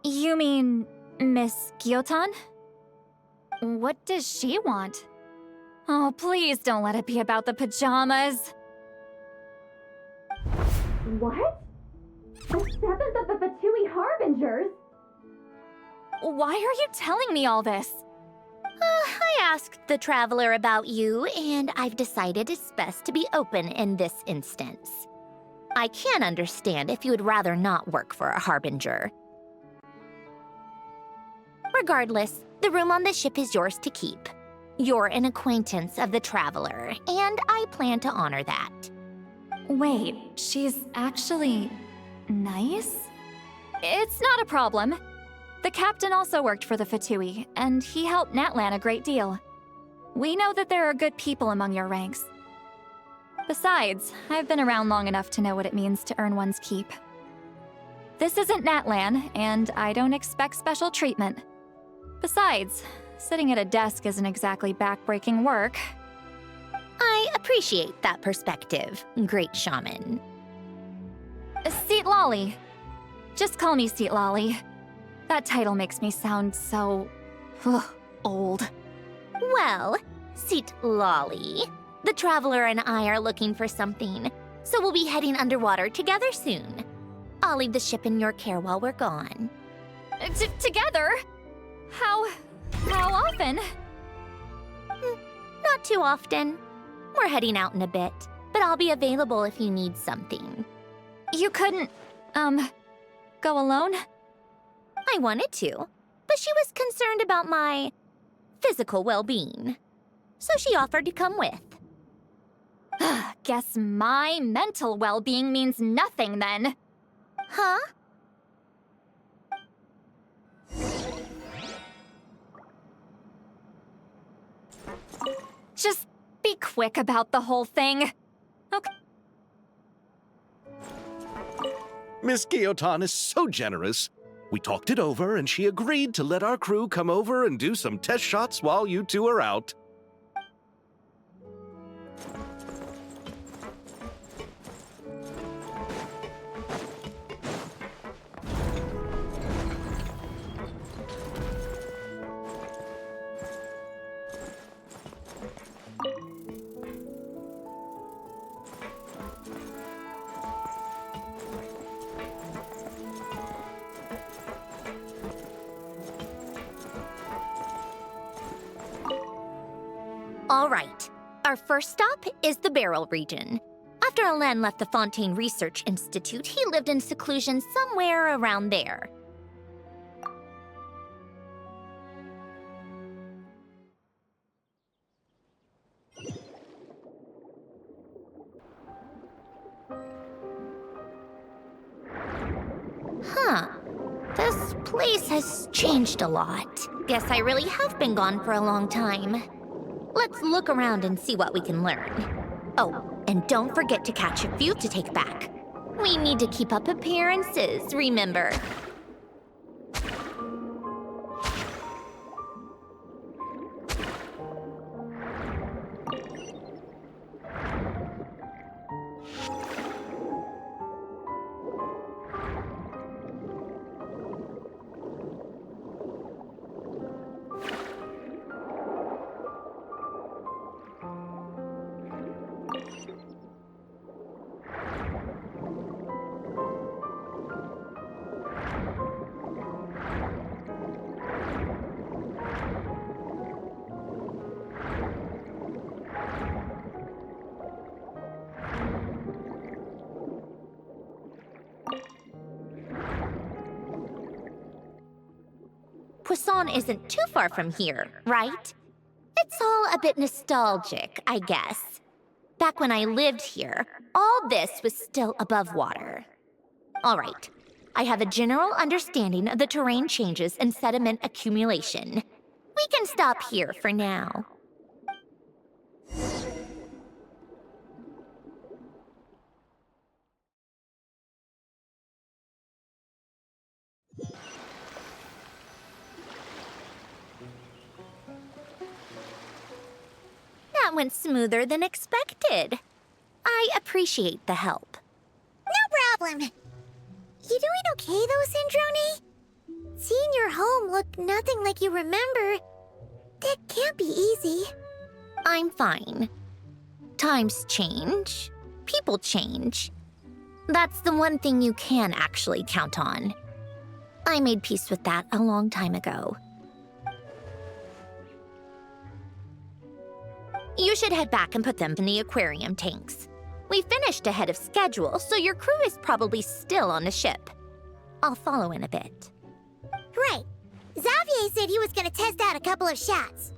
You mean Miss Guillotin? What does she want? Oh, please don't let it be about the pajamas. What? The 7th of the Fatui Harbingers? Why are you telling me all this? I asked the Traveler about you, and I've decided it's best to be open in this instance. I can understand if you would rather not work for a Harbinger. Regardless, the room on the ship is yours to keep. You're an acquaintance of the Traveler, and I plan to honor that. Wait, she's actually nice? It's not a problem. The captain also worked for the Fatui, and he helped Natlan a great deal. We know that there are good people among your ranks. Besides, I've been around long enough to know what it means to earn one's keep. This isn't Natlan, and I don't expect special treatment. Besides, sitting at a desk isn't exactly backbreaking work. I appreciate that perspective, great shaman. Seat Lolly. Just call me Seat Lolly. That title makes me sound so... old. Well, Seat Lolly, the Traveler and I are looking for something, so we'll be heading underwater together soon. I'll leave the ship in your care while we're gone. Together? How often? Not too often. We're heading out in a bit, but I'll be available if you need something. You couldn't, go alone? I wanted to, but she was concerned about my physical well-being, so she offered to come with. Guess my mental well-being means nothing then. Huh? Just be quick about the whole thing. Okay. Miss Guillotin is so generous. We talked it over, and she agreed to let our crew come over and do some test shots while you two are out. All right. Our first stop is the Beryl region. After Alain left the Fontaine Research Institute, he lived in seclusion somewhere around there. Huh. This place has changed a lot. Guess I really have been gone for a long time. Let's look around and see what we can learn. Oh, and don't forget to catch a few to take back. We need to keep up appearances, remember? Poisson isn't too far from here, right? It's all a bit nostalgic, I guess. Back when I lived here, all this was still above water. All right, I have a general understanding of the terrain changes and sediment accumulation. We can stop here for now. That went smoother than expected. I appreciate the help. No problem. You doing okay though, Syndrome? Seeing your home look nothing like you remember, that can't be easy. I'm fine. Times change. People change. That's the one thing you can actually count on. I made peace with that a long time ago. You should head back and put them in the aquarium tanks. We finished ahead of schedule, so your crew is probably still on the ship. I'll follow in a bit. Right. Xavier said he was gonna test out a couple of shots.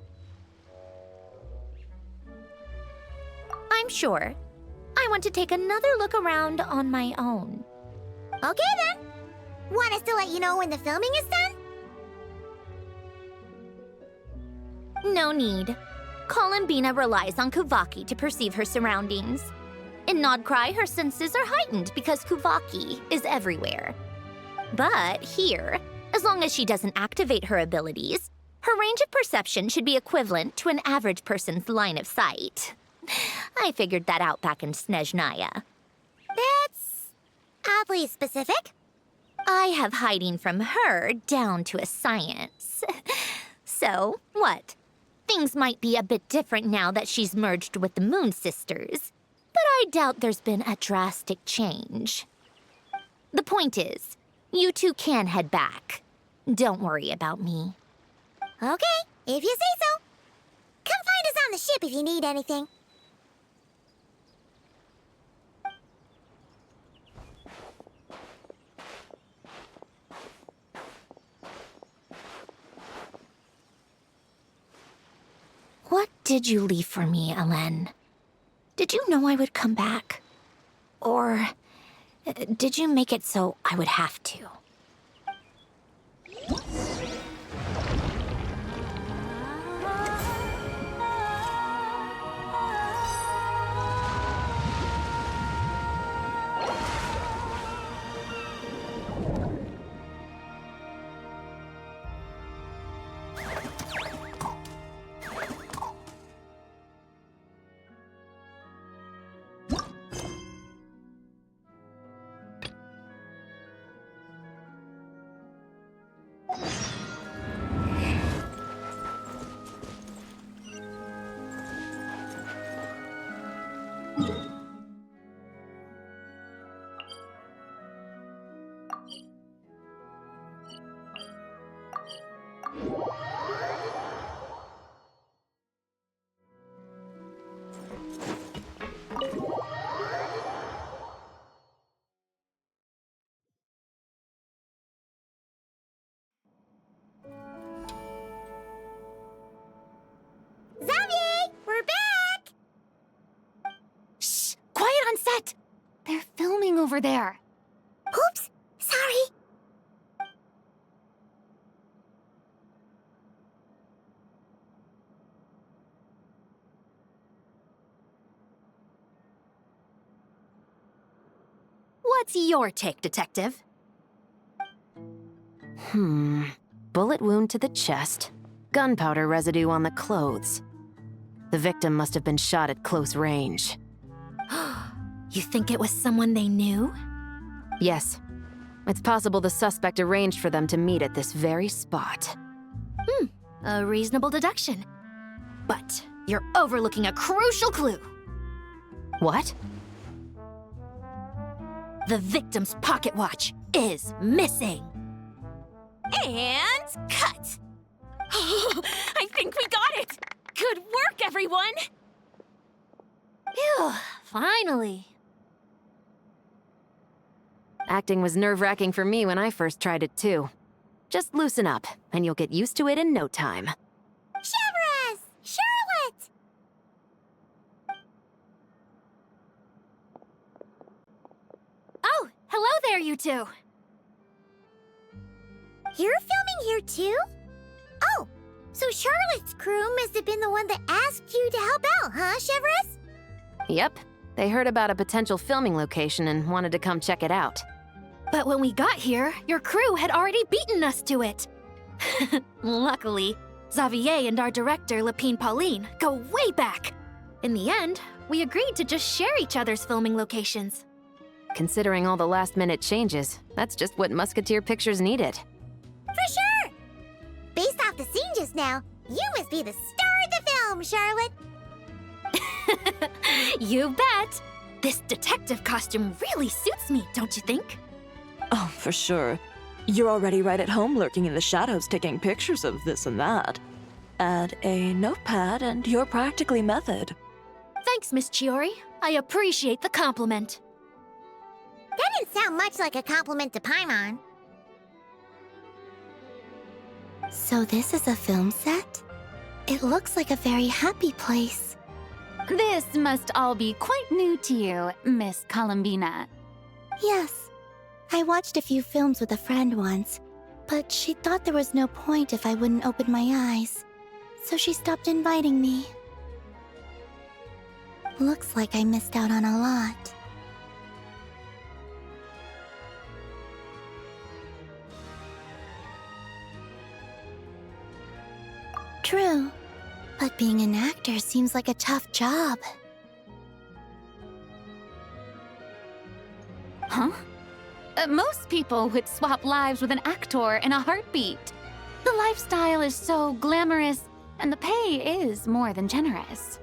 I'm sure. I want to take another look around on my own. Okay then. Want us to let you know when the filming is done? No need. Columbina relies on Kuvaki to perceive her surroundings. In Nodcry, her senses are heightened because Kuvaki is everywhere. But here, as long as she doesn't activate her abilities, her range of perception should be equivalent to an average person's line of sight. I figured that out back in Snezhnaya. That's oddly specific. I have hiding from her down to a science. So, what? Things might be a bit different now that she's merged with the Moon Sisters, but I doubt there's been a drastic change. The point is, you two can head back. Don't worry about me. Okay, if you say so. Come find us on the ship if you need anything. What did you leave for me, Elen? Did you know I would come back? Or did you make it so I would have to? Xavier, we're back! Shh! Quiet on set! They're filming over there. Oops, sorry. What's your take, Detective? Bullet wound to the chest. Gunpowder residue on the clothes. The victim must have been shot at close range. You think it was someone they knew? Yes. It's possible the suspect arranged for them to meet at this very spot. A reasonable deduction. But you're overlooking a crucial clue. What? The victim's pocket watch is missing. And cut! I think we got it! Good work, everyone! Phew, finally. Acting was nerve-wracking for me when I first tried it too. Just loosen up, and you'll get used to it in no time. Chevrez! Charlotte! Oh, hello there, you two. You're filming here too? Oh, so Charlotte's crew must have been the one that asked you to help out, huh, Chevrez? Yep. They heard about a potential filming location and wanted to come check it out. But when we got here, your crew had already beaten us to it. Luckily, Xavier and our director, Lapine Pauline, go way back. In the end, we agreed to just share each other's filming locations. Considering all the last-minute changes, that's just what Musketeer Pictures needed. For sure! Based off the scene just now, you must be the star of the film, Charlotte! You bet! This detective costume really suits me, don't you think? Oh, for sure. You're already right at home lurking in the shadows taking pictures of this and that. Add a notepad and you're practically method. Thanks, Miss Chiori. I appreciate the compliment. That didn't sound much like a compliment to Paimon. So this is a film set? It looks like a very happy place. This must all be quite new to you, Miss Columbina. Yes. I watched a few films with a friend once, but she thought there was no point if I wouldn't open my eyes. so she stopped inviting me. Looks like I missed out on a lot. True, but being an actor seems like a tough job. Huh? Most people would swap lives with an actor in a heartbeat. The lifestyle is so glamorous, and the pay is more than generous.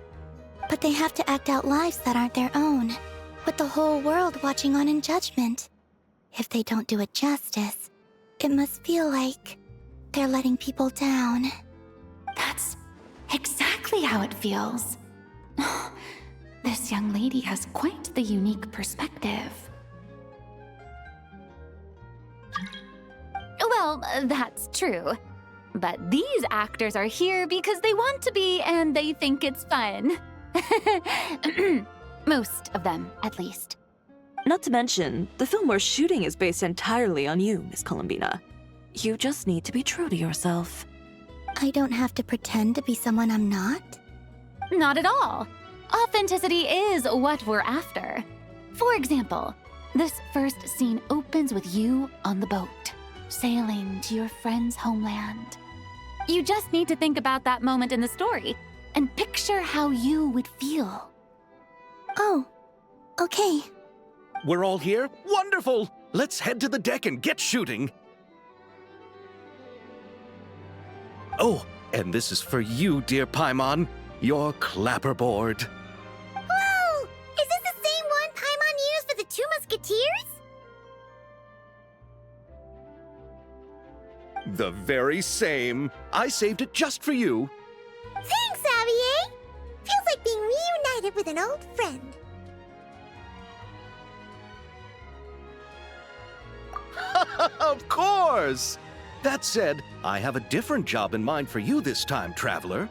But they have to act out lives that aren't their own, with the whole world watching on in judgment. If they don't do it justice, it must feel like they're letting people down. That's exactly how it feels. This young lady has quite the unique perspective. Well, that's true. But these actors are here because they want to be and they think it's fun. Most of them, at least. Not to mention, the film we're shooting is based entirely on you, Miss Columbina. You just need to be true to yourself. I don't have to pretend to be someone I'm not? Not at all. Authenticity is what we're after. For example, this first scene opens with you on the boat, sailing to your friend's homeland. You just need to think about that moment in the story and picture how you would feel. Oh, okay. We're all here? Wonderful! Let's head to the deck and get shooting. Oh, and this is for you, dear Paimon, your clapperboard. Whoa! Is this the same one Paimon used for the Two Musketeers? The very same. I saved it just for you. Thanks, Xavier! Feels like being reunited with an old friend. Of course! That said, I have a different job in mind for you this time, traveler.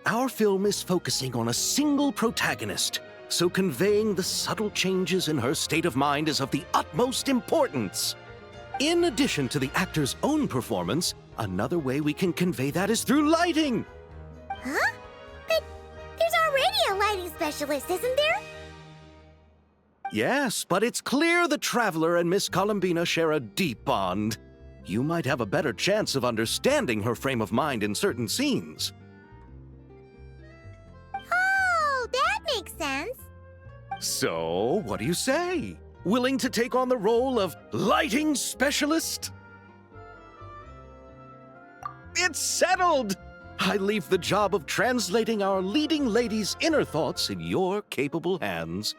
Our film is focusing on a single protagonist, so conveying the subtle changes in her state of mind is of the utmost importance. In addition to the actor's own performance, another way we can convey that is through lighting. Huh? But there's already a lighting specialist, isn't there? Yes, but it's clear the traveler and Miss Columbina share a deep bond. You might have a better chance of understanding her frame of mind in certain scenes. Oh, that makes sense. So, what do you say? Willing to take on the role of lighting specialist? It's settled! I leave the job of translating our leading lady's inner thoughts in your capable hands.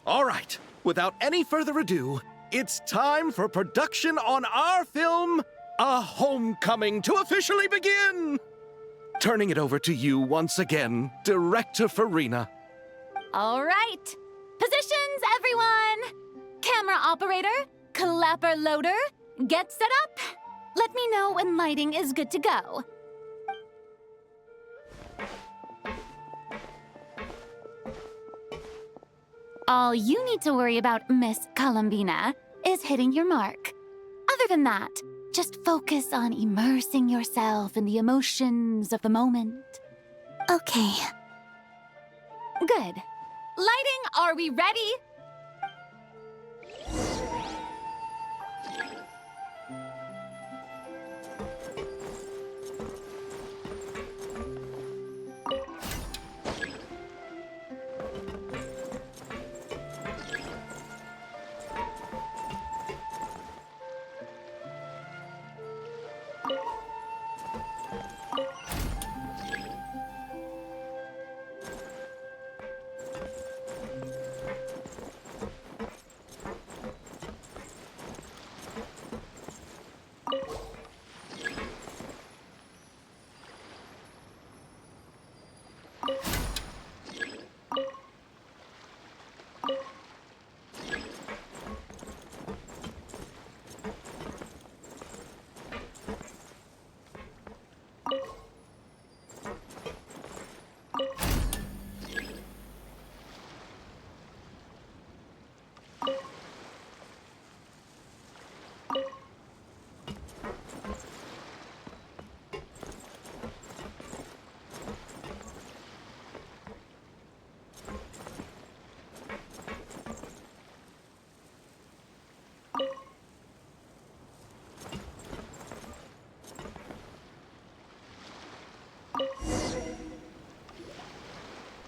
All right, without any further ado, it's time for production on our film, A Homecoming, to officially begin! Turning it over to you once again, Director Farina. All right. Positions, everyone. Camera operator, clapper loader, get set up. Let me know when lighting is good to go. All you need to worry about, Miss Columbina, is hitting your mark. Other than that, just focus on immersing yourself in the emotions of the moment. Okay. Good. Lighting, are we ready?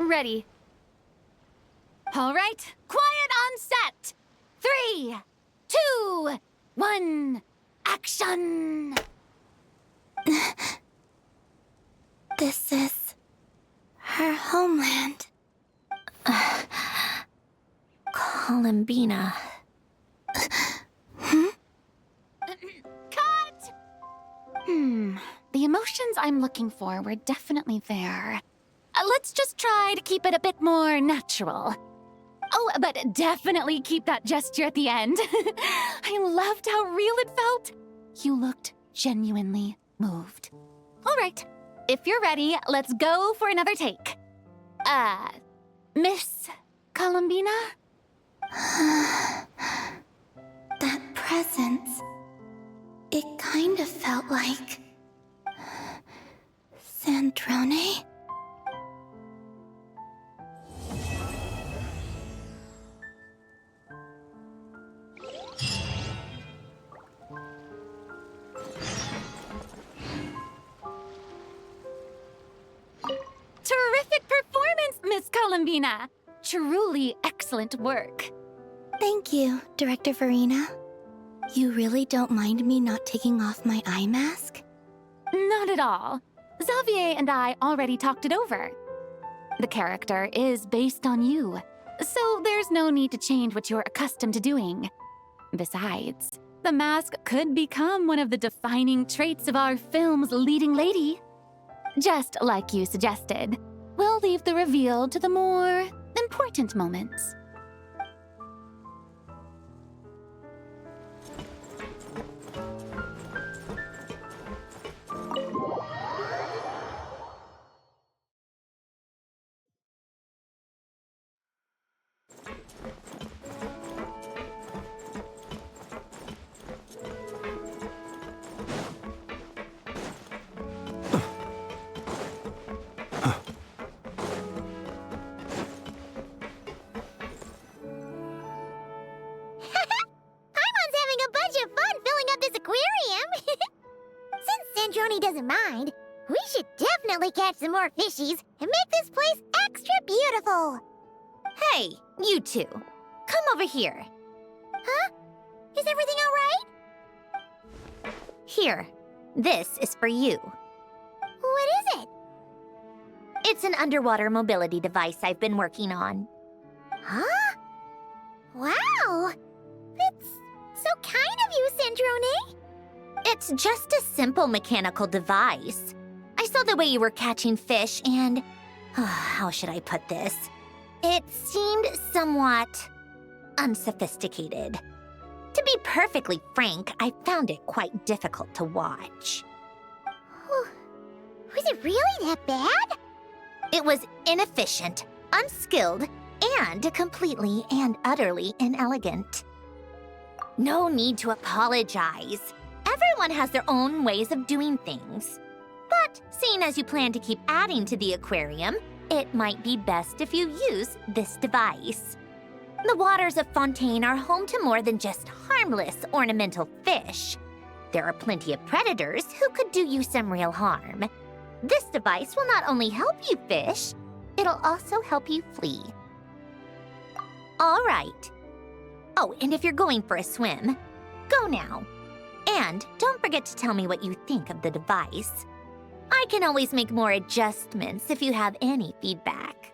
Ready. All right, quiet on set. 3, 2, 1, action! This is her homeland. Columbina. Cut! The emotions I'm looking for were definitely there. Let's just try to keep it a bit more natural. Oh, but definitely keep that gesture at the end. I loved how real it felt. You looked genuinely moved. All right, if you're ready, let's go for another take. Miss Columbina? That presence. It kind of felt like... Sandrone? Terrific performance, Miss Columbina. Truly excellent work. Thank you, Director Verena. You really don't mind me not taking off my eye mask? Not at all. Xavier and I already talked it over. The character is based on you, so there's no need to change what you're accustomed to doing. Besides, the mask could become one of the defining traits of our film's leading lady. Just like you suggested, we'll leave the reveal to the more important moments. Doesn't mind. We should definitely catch some more fishies and make this place extra beautiful. Hey, you two. Come over here. Huh? Is everything all right? Here. This is for you. What is it? It's an underwater mobility device I've been working on. Huh? Wow! That's so kind of you, Sandrone. It's just a simple mechanical device. I saw the way you were catching fish and... how should I put this? It seemed somewhat... unsophisticated. To be perfectly frank, I found it quite difficult to watch. Was it really that bad? It was inefficient, unskilled, and completely and utterly inelegant. No need to apologize. Everyone has their own ways of doing things. But seeing as you plan to keep adding to the aquarium, it might be best if you use this device. The waters of Fontaine are home to more than just harmless ornamental fish. There are plenty of predators who could do you some real harm. This device will not only help you fish, it'll also help you flee. All right. Oh, and if you're going for a swim, go now. And don't forget to tell me what you think of the device. I can always make more adjustments if you have any feedback.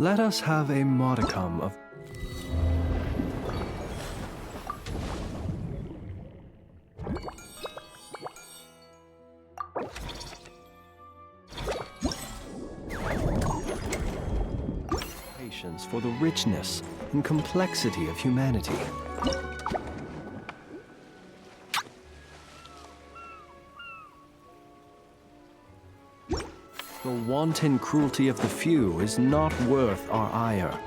Let us have a modicum of patience for the richness and complexity of humanity. The wanton cruelty of the few is not worth our ire.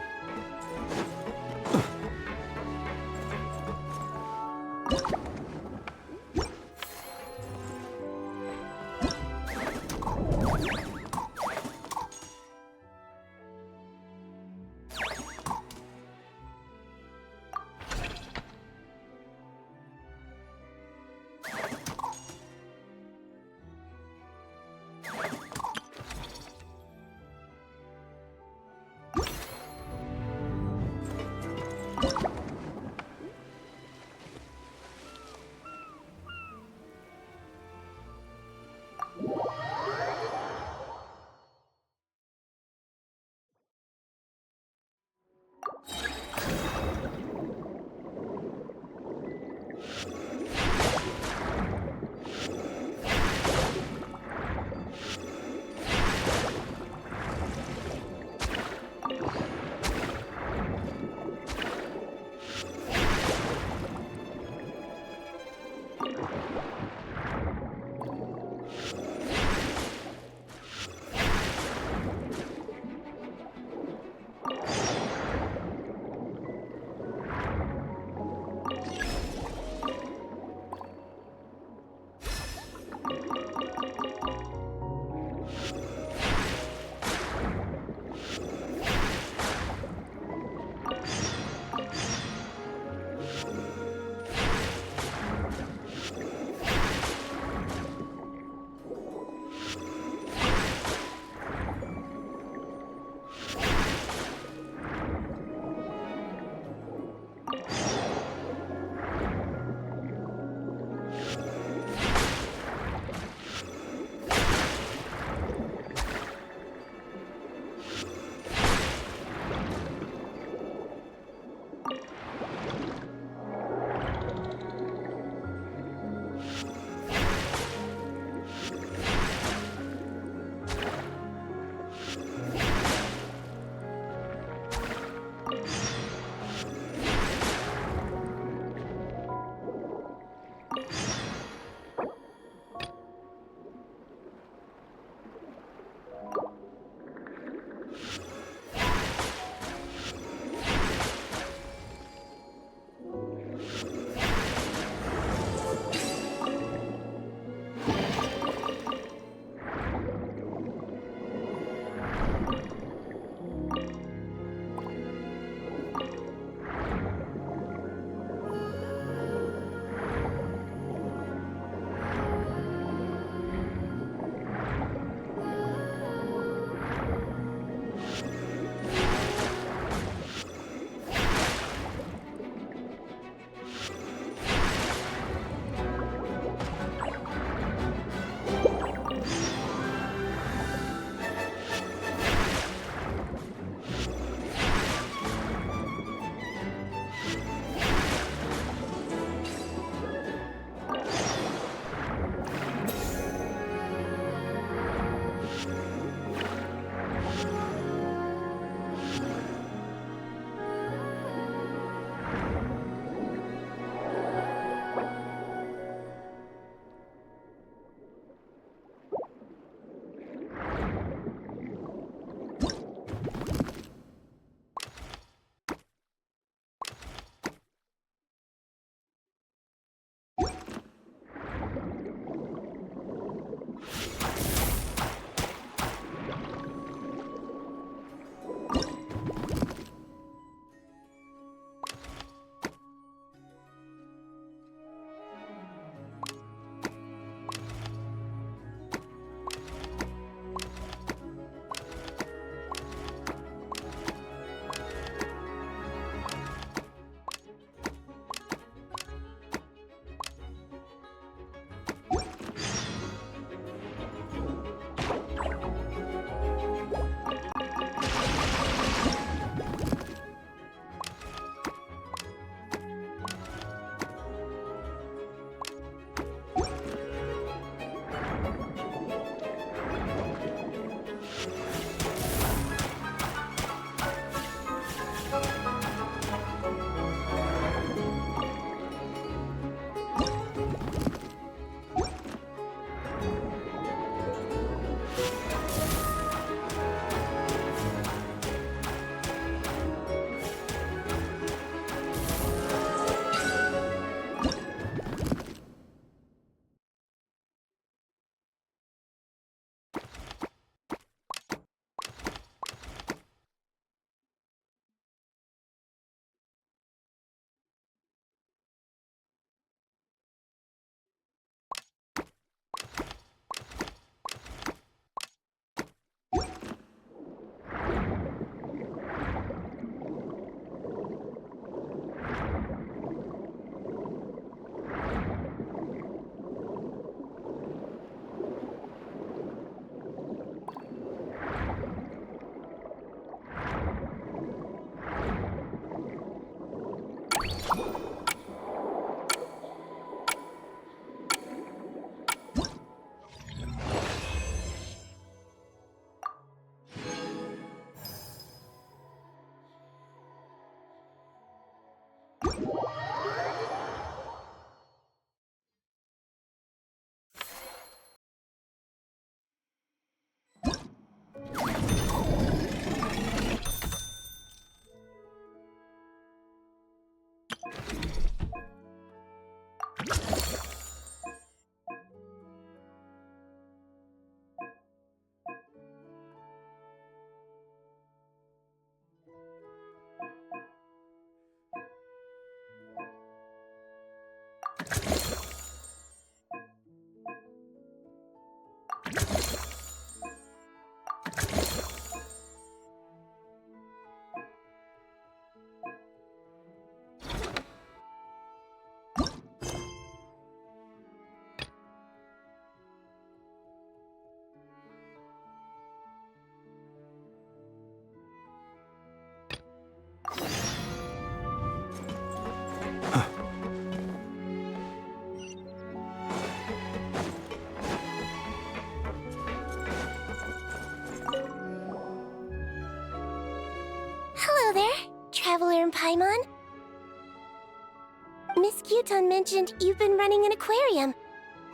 Miss Kyuton mentioned you've been running an aquarium.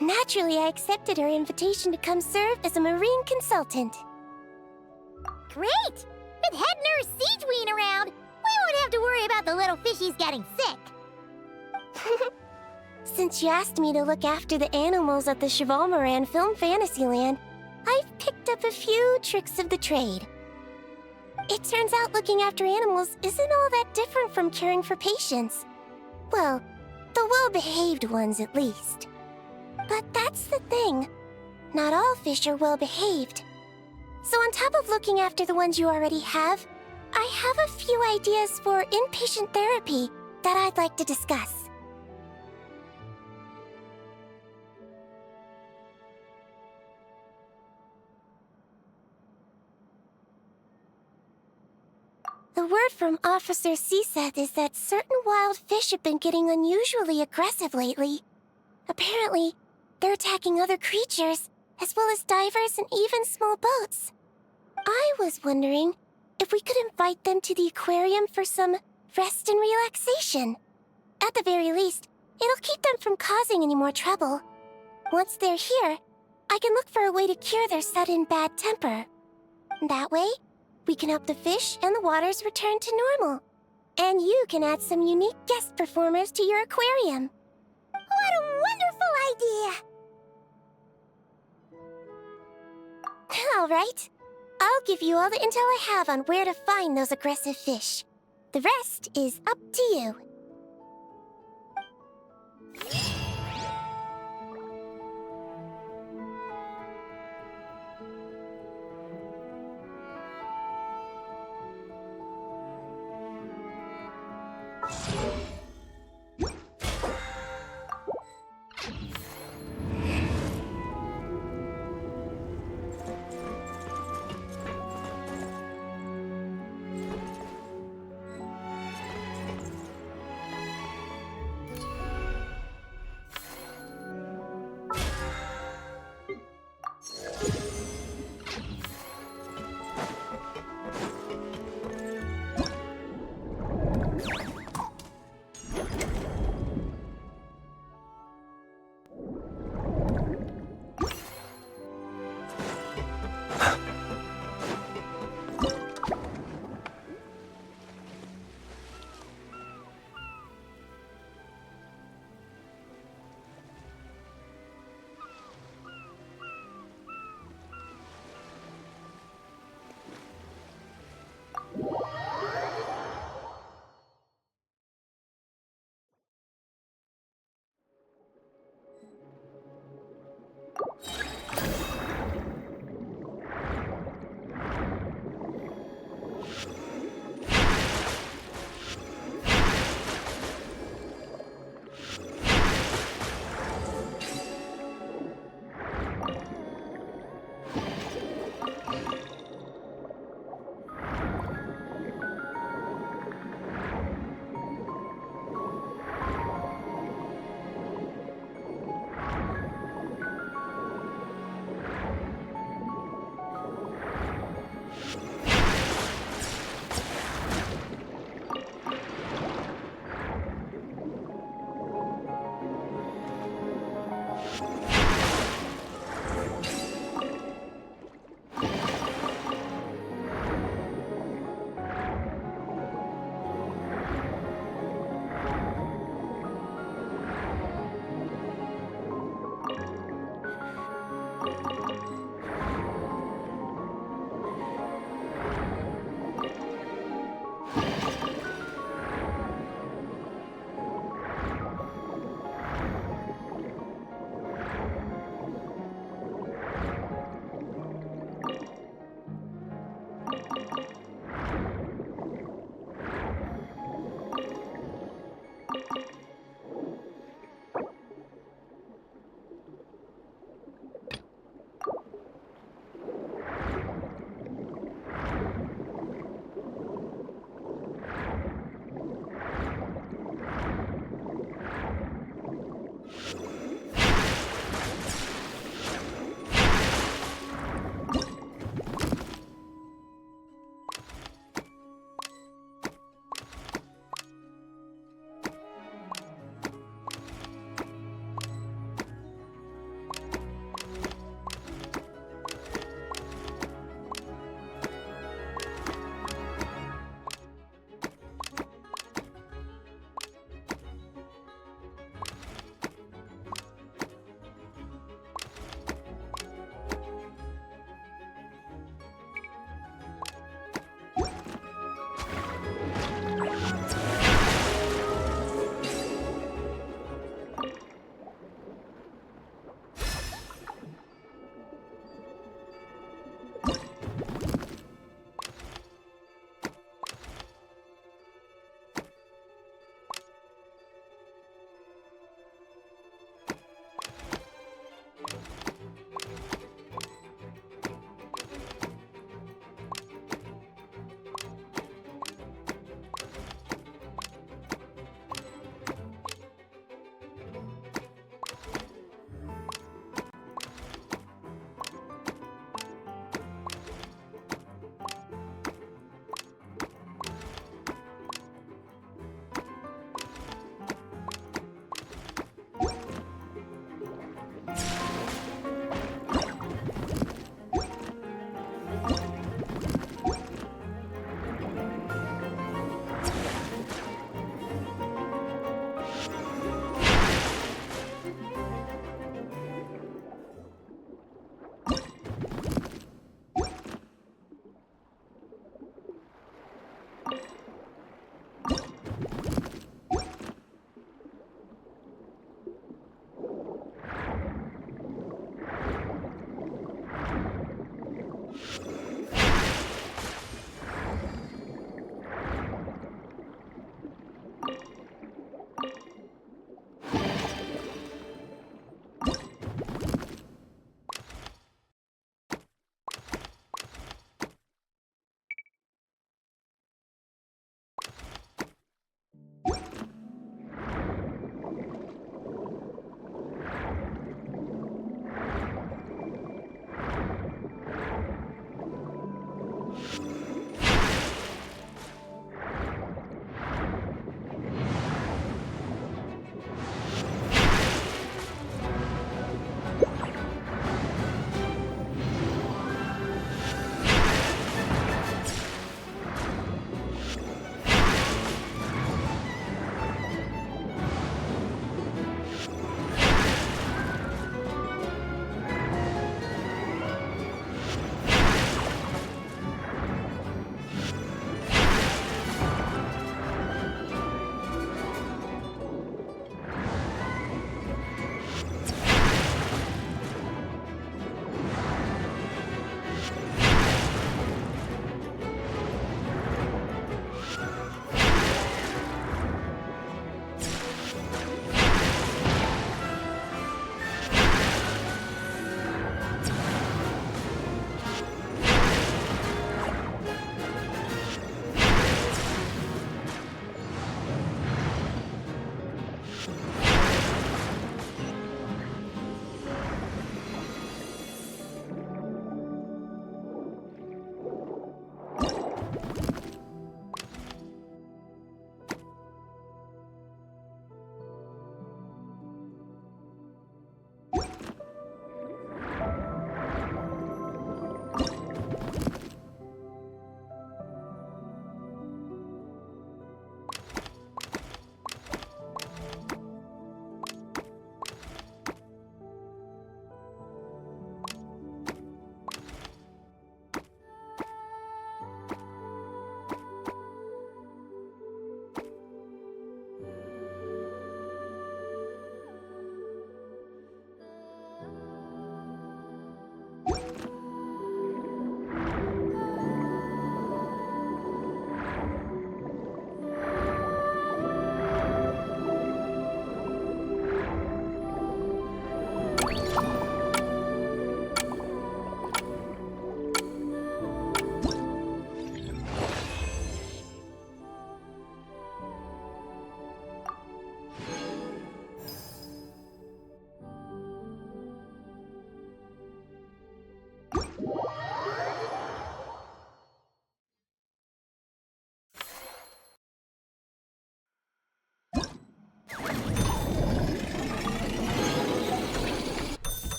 Naturally, I accepted her invitation to come serve as a marine consultant. Great! With head nurse Siegeween around, we won't have to worry about the little fishies getting sick. Since you asked me to look after the animals at the Chevalmoran Film Fantasyland, I've picked up a few tricks of the trade. It turns out looking after animals isn't all that different from caring for patients. Well, the well-behaved ones at least. But that's the thing. Not all fish are well-behaved. So on top of looking after the ones you already have, I have a few ideas for inpatient therapy that I'd like to discuss. The word from Officer Siseth is that certain wild fish have been getting unusually aggressive lately. Apparently, they're attacking other creatures, as well as divers and even small boats. I was wondering if we could invite them to the aquarium for some rest and relaxation. At the very least, it'll keep them from causing any more trouble. Once they're here, I can look for a way to cure their sudden bad temper. That way, we can help the fish and the waters return to normal. And you can add some unique guest performers to your aquarium. What a wonderful idea! All right. I'll give you all the intel I have on where to find those aggressive fish. The rest is up to you.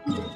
Hmm.